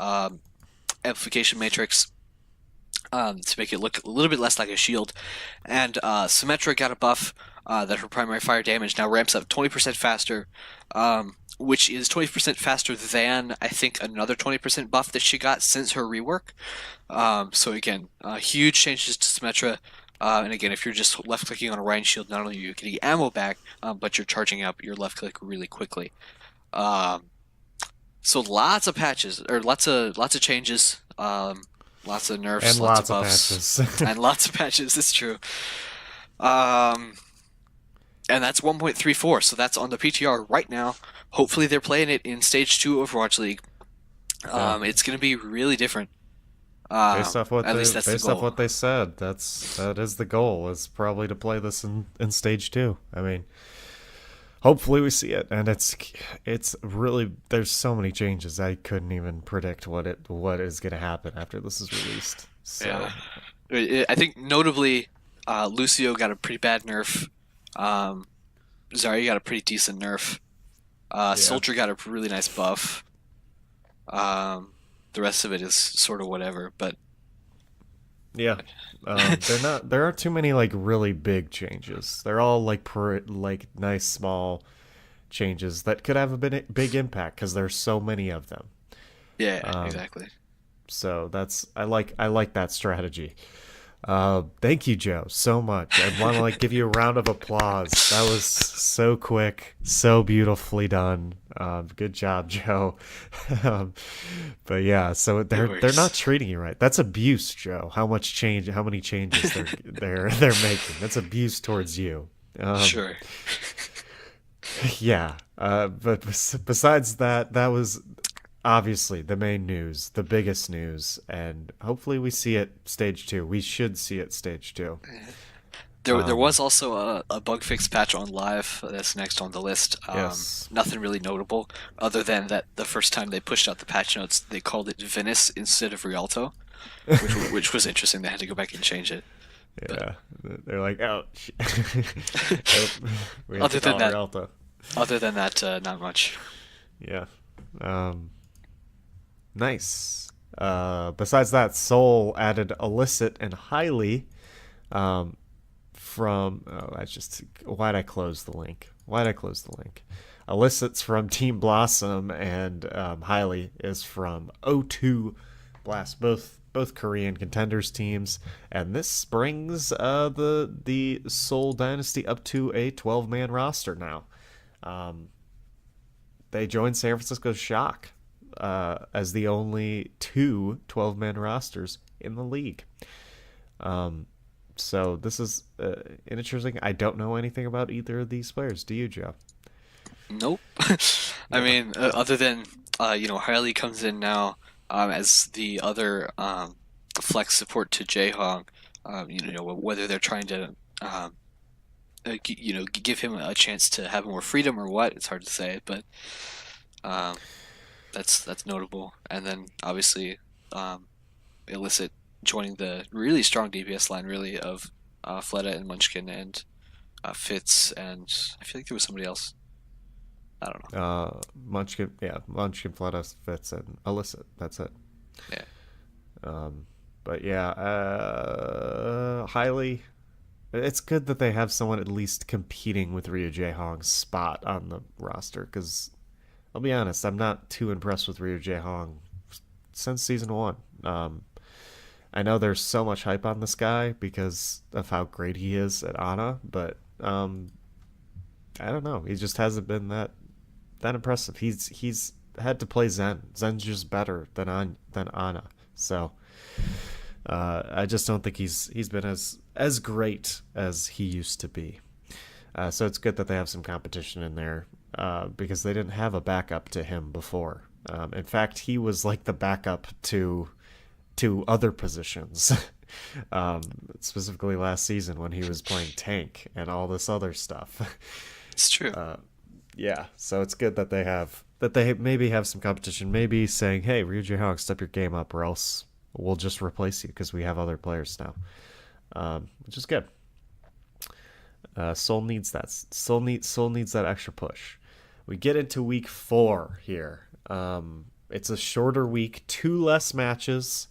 amplification matrix, to make it look a little bit less like a shield. And Symmetra got a buff that her primary fire damage now ramps up 20% faster, which is 20% faster than, I think, another 20% buff that she got since her rework. So again, huge changes to Symmetra. And again, if you're just left-clicking on a Ryan shield, not only are you getting ammo back, but you're charging up your left-click really quickly. So lots of patches, or lots of changes, lots of nerfs, and lots of buffs, patches. And lots of patches. It's true. And that's 1.34, so that's on the PTR right now. Hopefully they're playing it in Stage 2 Overwatch League. It's going to be really different. Based off what they said, that is the goal, is probably to play this in Stage 2. I mean, hopefully we see it, and it's really, there's so many changes. I couldn't even predict what is going to happen after this is released. So. Yeah. I think notably, Lucio got a pretty bad nerf. Zarya got a pretty decent nerf. Soldier got a really nice buff. The rest of it is sort of whatever, but yeah, there aren't too many like really big changes. They're all like nice small changes that could have a big impact because there's so many of them. Yeah, exactly. So I like that strategy. Thank you, Joe, so much. I want to give you a round of applause. That was so quick, so beautifully done. Good job, Joe. But yeah, so they're not treating you right. That's abuse, Joe. How many changes they're making? That's abuse towards you. Sure. Yeah. But besides that was obviously the main news, the biggest news, and hopefully we see it Stage 2. We should see it Stage 2. There was also a bug fix patch on live that's next on the list. Yes. Nothing really notable, other than that the first time they pushed out the patch notes, they called it Venice instead of Rialto, which was interesting. They had to go back and change it. Yeah, they're like, ouch. Other than that, not much. Yeah. Nice. Besides that, Seoul added illicit and highly from why'd I close the link? Illicit's from Team Blossom, and highly is from O2 Blast, both Korean contenders teams, and this brings the Seoul Dynasty up to a 12-man roster now. They joined San Francisco Shock as the only 2 12-man rosters in the league. So this is interesting. I don't know anything about either of these players. Do you, Joe? Nope. I mean, other than Harley comes in now as the other flex support to Jaehong. Whether they're trying to give him a chance to have more freedom or what, it's hard to say, but that's notable. And then obviously Illicit joining the really strong DPS line, really, of Fleta and Munchkin and Fitz, and I feel like there was somebody else. I don't know. Munchkin, Fleta, Fitz, and Illicit. That's it. Yeah. But yeah, highly. It's good that they have someone at least competing with Ryu Jae Hong's spot on the roster. Because I'll be honest, I'm not too impressed with Ryu Jae Hong since season one. I know there's so much hype on this guy because of how great he is at Ana, but I don't know. He just hasn't been that impressive. He's had to play Zen. Zen's just better than Ana. So I just don't think he's been as great as he used to be. So it's good that they have some competition in there because they didn't have a backup to him before. In fact, he was like the backup to other positions. Specifically last season when he was playing tank and all this other stuff. It's true. Yeah, so it's good that they maybe have some competition. Maybe saying, "Hey, Ryu Jae Hong, step your game up, or else we'll just replace you because we have other players now," which is good. Seoul needs that. Seoul needs that extra push. We get into week 4 here. It's a shorter week, 2 less matches,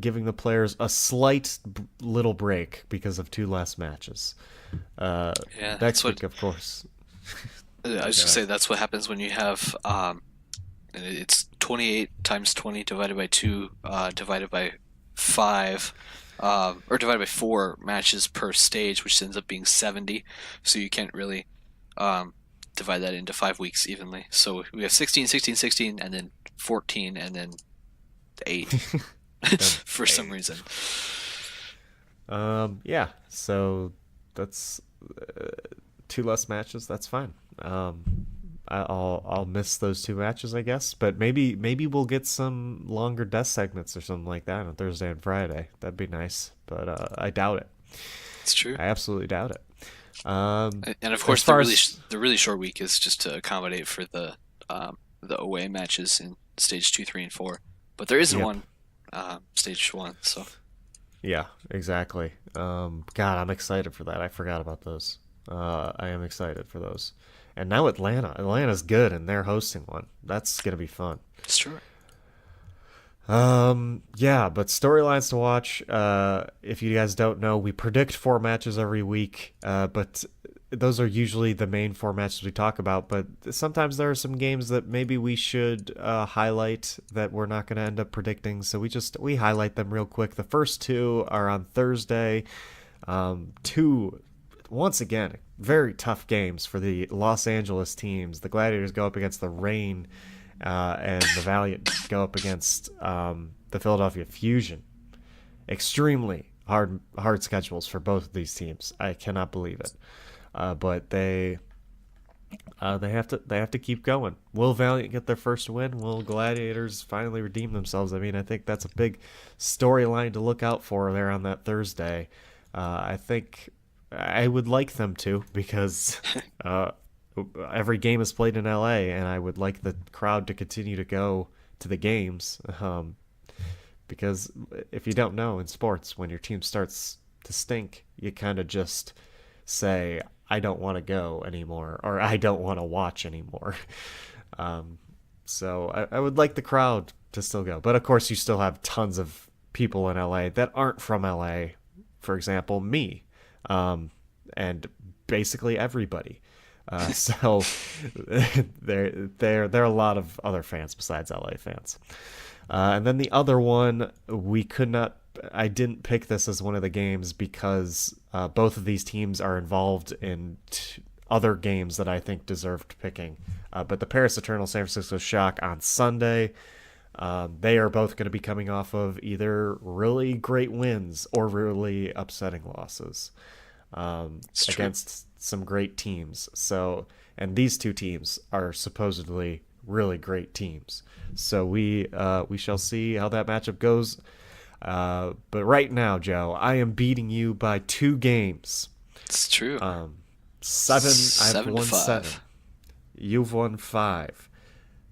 giving the players a slight little break because of 2 less matches. Next week, of course. I was just say that's what happens when you have it's 28 times 20 divided by 2 divided by 5 or divided by 4 matches per stage, which ends up being 70. So you can't really divide that into 5 weeks evenly. So we have 16, 16, 16, and then 14, and then 8 for some reason. Yeah, so that's 2 less matches. That's fine. I'll miss those 2 matches, I guess. But maybe we'll get some longer death segments or something like that on Thursday and Friday. That'd be nice. But I doubt it. It's true. I absolutely doubt it. And of course, the really short week is just to accommodate for the away matches in stage 2, 3, and 4. But there isn't one stage 1. So yeah, exactly. God, I'm excited for that. I forgot about those. I am excited for those. And now Atlanta's good, and they're hosting one. That's gonna be fun. it's true. Yeah, but storylines to watch. If you guys don't know, we predict 4 matches every week. But those are usually the main 4 matches we talk about. But sometimes there are some games that maybe we should highlight that we're not going to end up predicting. So we highlight them real quick. The first 2 are on Thursday. 2, once again, very tough games for the Los Angeles teams. The Gladiators go up against the Reign. And the Valiant go up against the Philadelphia Fusion. Extremely hard schedules for both of these teams. I cannot believe it. But they have to keep going. Will Valiant get their first win? Will Gladiators finally redeem themselves? I mean, I think that's a big storyline to look out for there on that Thursday. I think I would like them to because every game is played in LA, and I would like the crowd to continue to go to the games. Because if you don't know, in sports, when your team starts to stink, you kind of just say, I don't want to go anymore, or I don't want to watch anymore. So I would like the crowd to still go. But of course, you still have tons of people in LA that aren't from LA. For example, me, and basically everybody. So there are a lot of other fans besides LA fans. And then the other one, I didn't pick this as one of the games because both of these teams are involved in other games that I think deserved picking. But the Paris Eternal San Francisco Shock on Sunday, they are both going to be coming off of either really great wins or really upsetting losses against some great teams. So, and these 2 teams are supposedly really great teams. So we shall see how that matchup goes. But right now, Joe, I am beating you by 2 games. It's true. 7. I've won 7. 7. You've won 5.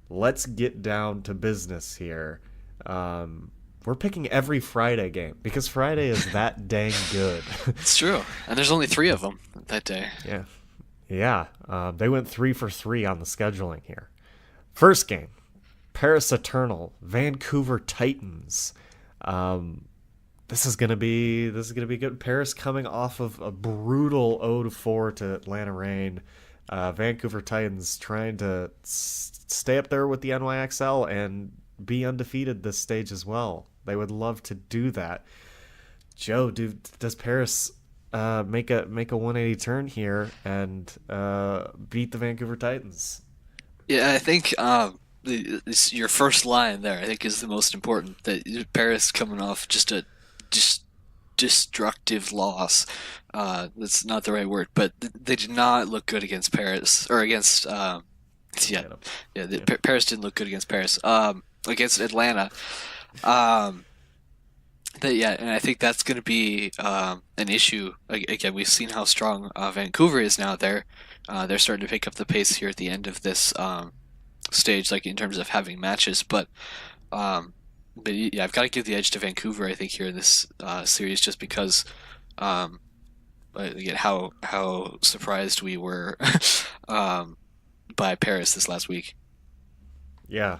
Let's get down to business here. We're picking every Friday game because Friday is that dang good. It's true. And there's only 3 of them that day. Yeah. They went 3 for 3 on the scheduling here. First game, Paris Eternal, Vancouver Titans. This is gonna be good. Paris coming off of a brutal 0-4 to Atlanta Reign. Vancouver Titans trying to stay up there with the NYXL and be undefeated this stage as well. They would love to do that. Joe, does Paris make a 180 turn here and beat the Vancouver Titans? Yeah, I think your first line there, I think, is the most important. That Paris coming off just a just destructive loss. That's not the right word, but they did not look good against Paris or against. Yeah, Atlanta. yeah. Yeah. Paris didn't look good against Paris. Against Atlanta. Um, yeah, and I think that's going to be an issue. Again, we've seen how strong Vancouver is now. They're starting to pick up the pace here at the end of this stage, like in terms of having matches. Um, but yeah, I've got to give the edge to Vancouver. I think here in this series, just because um, again how surprised we were by Paris this last week. Yeah.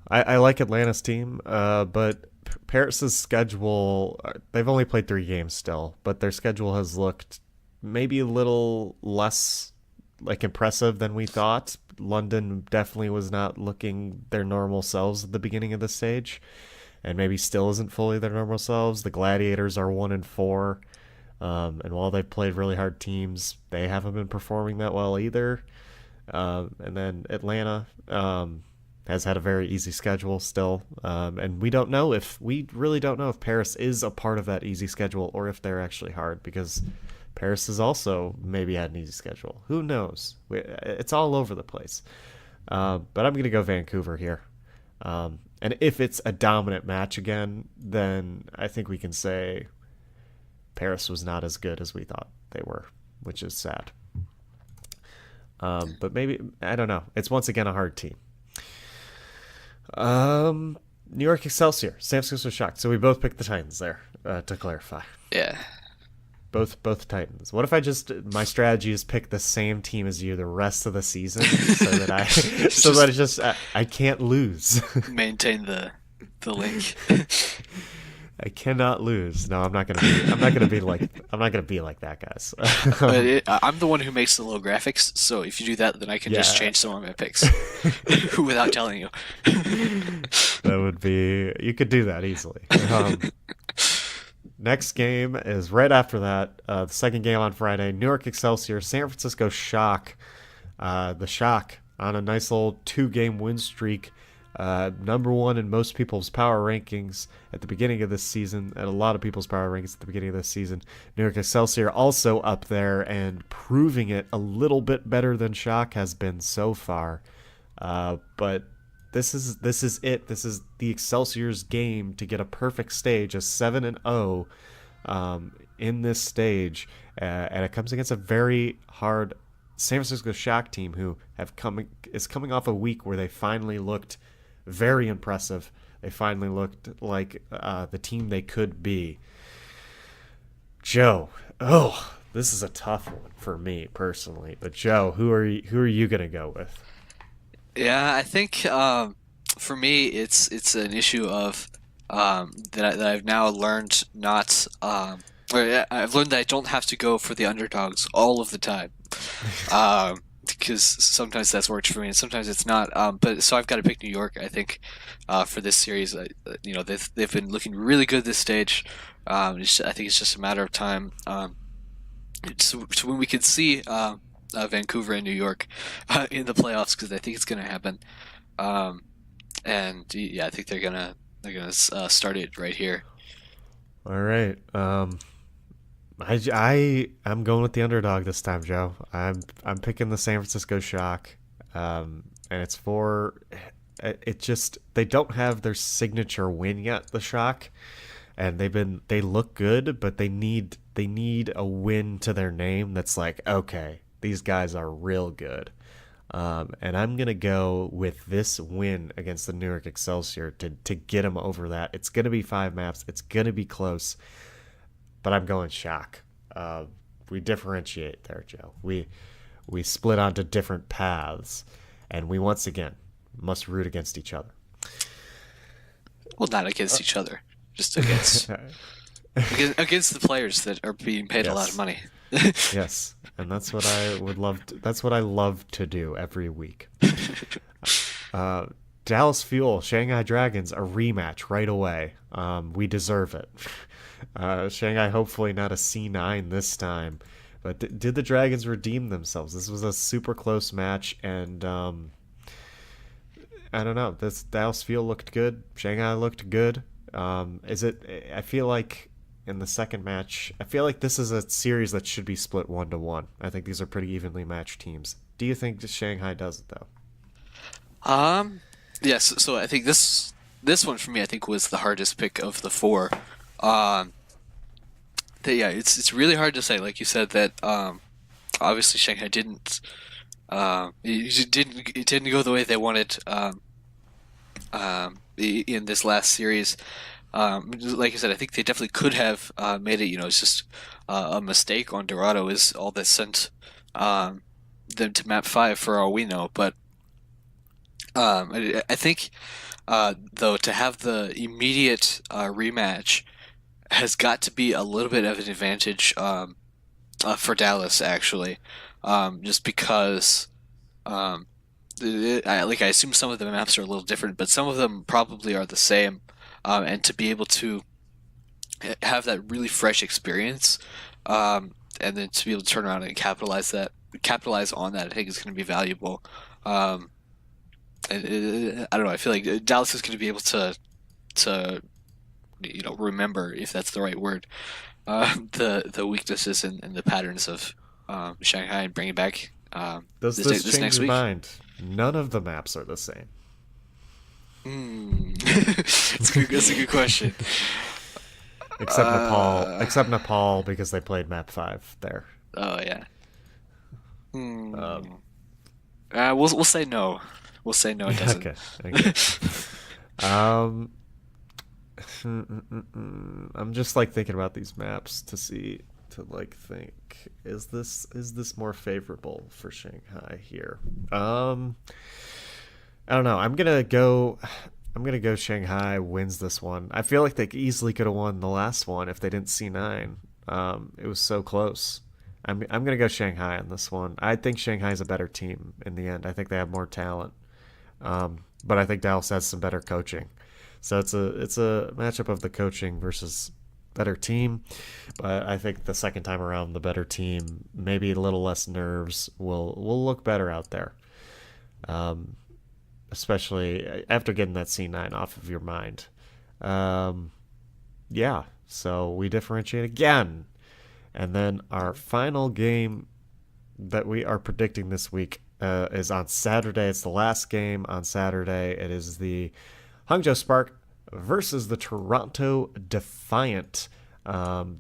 I like Atlanta's team, but Paris's schedule, they've only played 3 games still, but their schedule has looked maybe a little less like impressive than we thought. London definitely was not looking their normal selves at the beginning of the stage, and maybe still isn't fully their normal selves. The Gladiators are 1-4, and while they've played really hard teams, they haven't been performing that well either. And then Atlanta has had a very easy schedule still, and we really don't know if Paris is a part of that easy schedule or if they're actually hard, because Paris has also maybe had an easy schedule. Who knows? It's all over the place. But I'm going to go Vancouver here. And if it's a dominant match again, then I think we can say Paris was not as good as we thought they were, which is sad. But maybe, I don't know. It's once again a hard team. New York Excelsior, San Francisco Shock. So we both picked the Titans there, to clarify. Yeah. Both Titans. What if my strategy is pick the same team as you the rest of the season, so that I can't lose. Maintain the link. I cannot lose. No, I'm not gonna be like that, guys. I'm the one who makes the little graphics, so if you do that, then I can just change some of my picks without telling you. That would be, you could do that easily. Next game is right after that. The second game on Friday, New York Excelsior, San Francisco Shock. The Shock on a nice little 2-game win streak. Number 1 in most people's power rankings at the beginning of this season, and a lot of people's power rankings at the beginning of this season. New York Excelsior also up there and proving it a little bit better than Shock has been so far. But this is it. This is the Excelsior's game to get a perfect stage, a 7-0 in this stage, and it comes against a very hard San Francisco Shock team who is coming off a week where they finally looked very impressive. They finally looked like the team they could be. Joe, this is a tough one for me personally. But Joe, who are you gonna go with? Yeah, I think for me it's an issue of that I've now learned not or I've learned that I don't have to go for the underdogs all of the time. Because sometimes that's worked for me and sometimes it's not. But so I've got to pick New York. I think for this series, they've been looking really good this stage. I think it's just a matter of time. So when we could see Vancouver and New York in the playoffs, because I think it's going to happen. And yeah, I think they're gonna start it right here. All right. I'm going with the underdog this time, Joe. I'm picking the San Francisco Shock, and it's for it. Just they don't have their signature win yet, the Shock, and they look good, but they need a win to their name that's like, okay, these guys are real good. And I'm gonna go with this win against the New York Excelsior to get them over that. It's gonna be 5 maps. It's gonna be close, but I'm going Shock. We differentiate there, Joe. We split onto different paths, and we once again must root against each other. Well, not against each other, just against the players that are being paid a lot of Yes. money. Yes. And that's what I would love that's what I love to do every week. Uh, Dallas Fuel, Shanghai Dragons, a rematch right away. We deserve it. Shanghai, hopefully not a C9 this time. But did the Dragons redeem themselves? This was a super close match, and I don't know. This Dallas Fuel looked good. Shanghai looked good. Is it? I feel like in the second match, I feel like this is a series that should be split 1-1. I think these are pretty evenly matched teams. Do you think Shanghai does it though? Yes. So I think this one for me, I think was the hardest pick of the four. Um, yeah, it's really hard to say. Like you said that obviously Shanghai didn't it didn't go the way they wanted in this last series. Like I said, I think they definitely could have made it. It's just a mistake on Dorado is all that sent them to map five for all we know. But I think though to have the immediate rematch has got to be a little bit of an advantage for Dallas actually, just because I assume some of the maps are a little different, but some of them probably are the same. And to be able to have that really fresh experience, and then to be able to turn around and capitalize on that, I think is going to be valuable. I don't know. I feel like Dallas is going to be able to remember, if that's the right word, the weaknesses and the patterns of Shanghai and bring it back Does this this change next your week. mind? None of the maps are the same. That's a good question. Except Nepal. Uh, Except Nepal because they played map 5 there. oh yeah. Um, Hmm. We'll say no. We'll say no. It doesn't. okay. Okay. Um, I'm just like thinking about these maps to like think is this more favorable for Shanghai here? I don't know. I'm gonna go Shanghai wins this one. I feel like they easily could have won the last one if they didn't C9. It was so close. I'm gonna go Shanghai on this one. I think Shanghai's a better team in the end. I think they have more talent. But I think Dallas has some better coaching. So it's a matchup of the coaching versus better team. But I think the second time around, the better team, maybe a little less nerves, will look better out there. Um, Especially after getting that C9 off of your mind. Um, yeah, so we differentiate again. And then our final game that we are predicting this week is on Saturday. It's the last game on Saturday. It is the Hangzhou Spark versus the Toronto Defiant.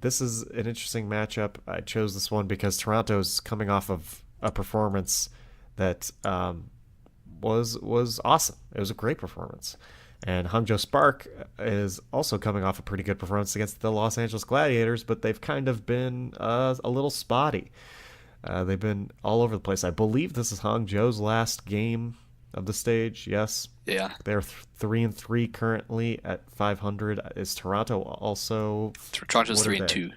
This is an interesting matchup. I chose this one because Toronto's coming off of a performance that was awesome. It was a great performance. And Hangzhou Spark is also coming off a pretty good performance against the Los Angeles Gladiators, but they've kind of been a little spotty. They've been all over the place. I believe this is Hangzhou's last game of the stage. Yes, Yeah. they're 3-3 currently at 500. Is Toronto also? Toronto's What are three and they? two.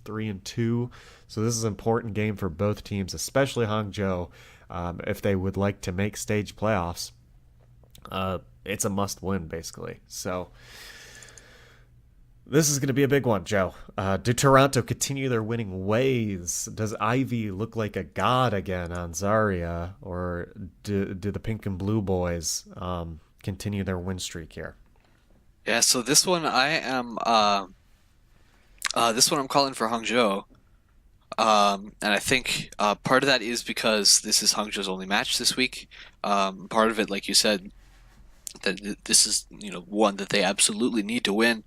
3-2. So this is an important game for both teams, especially Hangzhou, if they would like to make stage playoffs. It's a must-win, basically. So this is going to be a big one, Joe. Do Toronto continue their winning ways? Does Ivy look like a god again on Zarya, or do the pink and blue boys continue their win streak here? Yeah. So this one I'm calling for Hangzhou. And I think part of that is because this is Hangzhou's only match this week. Part of it, like you said, that this is one that they absolutely need to win.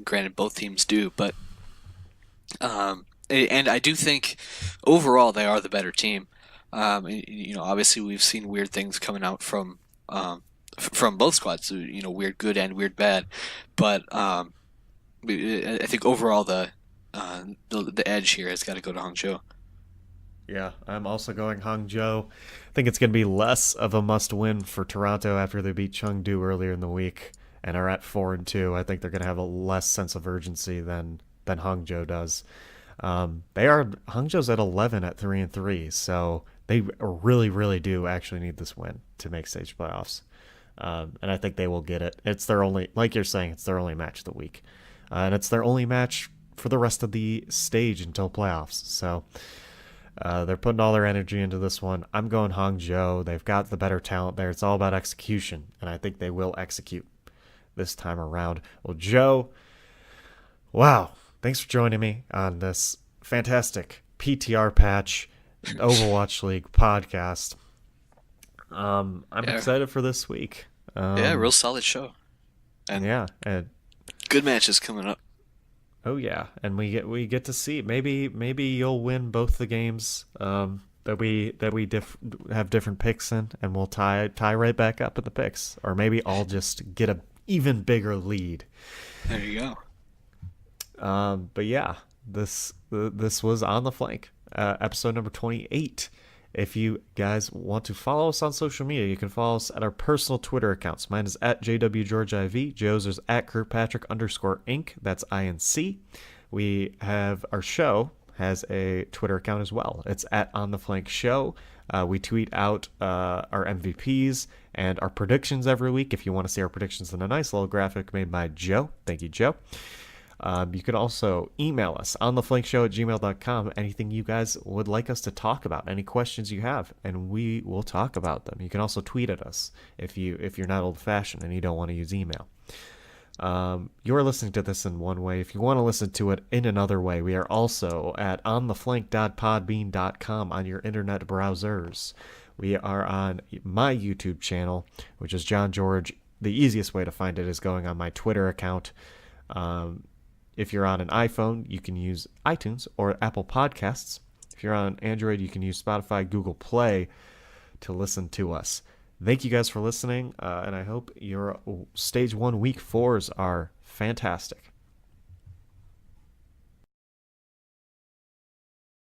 Granted, both teams do, but and I do think overall they are the better team. Obviously we've seen weird things coming out from both squads. So, weird good and weird bad, but I think overall the edge here has got to go to Hangzhou. Yeah, I'm also going Hangzhou. I think it's going to be less of a must-win for Toronto after they beat Chengdu earlier in the week. and are at 4-2. I think they're going to have a less sense of urgency than Hangzhou does. Hangzhou's at 11 at 3-3, so they really, really do actually need this win to make stage playoffs. And I think they will get it. It's their only, like you're saying, it's their only match of the week. And it's their only match for the rest of the stage until playoffs. So they're putting all their energy into this one. I'm going Hangzhou. They've got the better talent there. It's all about execution, and I think they will execute this time around. Well, Joe, wow. Thanks for joining me on this fantastic PTR patch Overwatch League podcast. I'm excited for this week. Real solid show. And and good matches coming up. Oh yeah, and we get to see maybe you'll win both the games that we have different picks in, and we'll tie right back up at the picks, or maybe I'll just get a even bigger lead. There you go. But yeah, this was On the Flank, episode number 28. If you guys want to follow us on social media, you can follow us at our personal Twitter accounts. Mine is at JWGeorgeIV. Joe's is at KirkPatrick_Inc. That's INC. We have our show has a Twitter account as well. It's at On the Flank Show. We tweet out our MVPs and our predictions every week. If you want to see our predictions in a nice little graphic made by Joe. Thank you, Joe. You can also email us on theflankshow@gmail.com. Anything you guys would like us to talk about, any questions you have, and we will talk about them. You can also tweet at us if you're not old-fashioned and you don't want to use email. You're listening to this in one way. If you want to listen to it in another way, we are also at ontheflank.podbean.com on your internet browsers. We are on my YouTube channel, which is John George. The easiest way to find it is going on my Twitter account. If you're on an iPhone, you can use iTunes or Apple Podcasts. If you're on Android, you can use Spotify, Google Play to listen to us. Thank you guys for listening, and I hope your Stage 1 Week 4s are fantastic.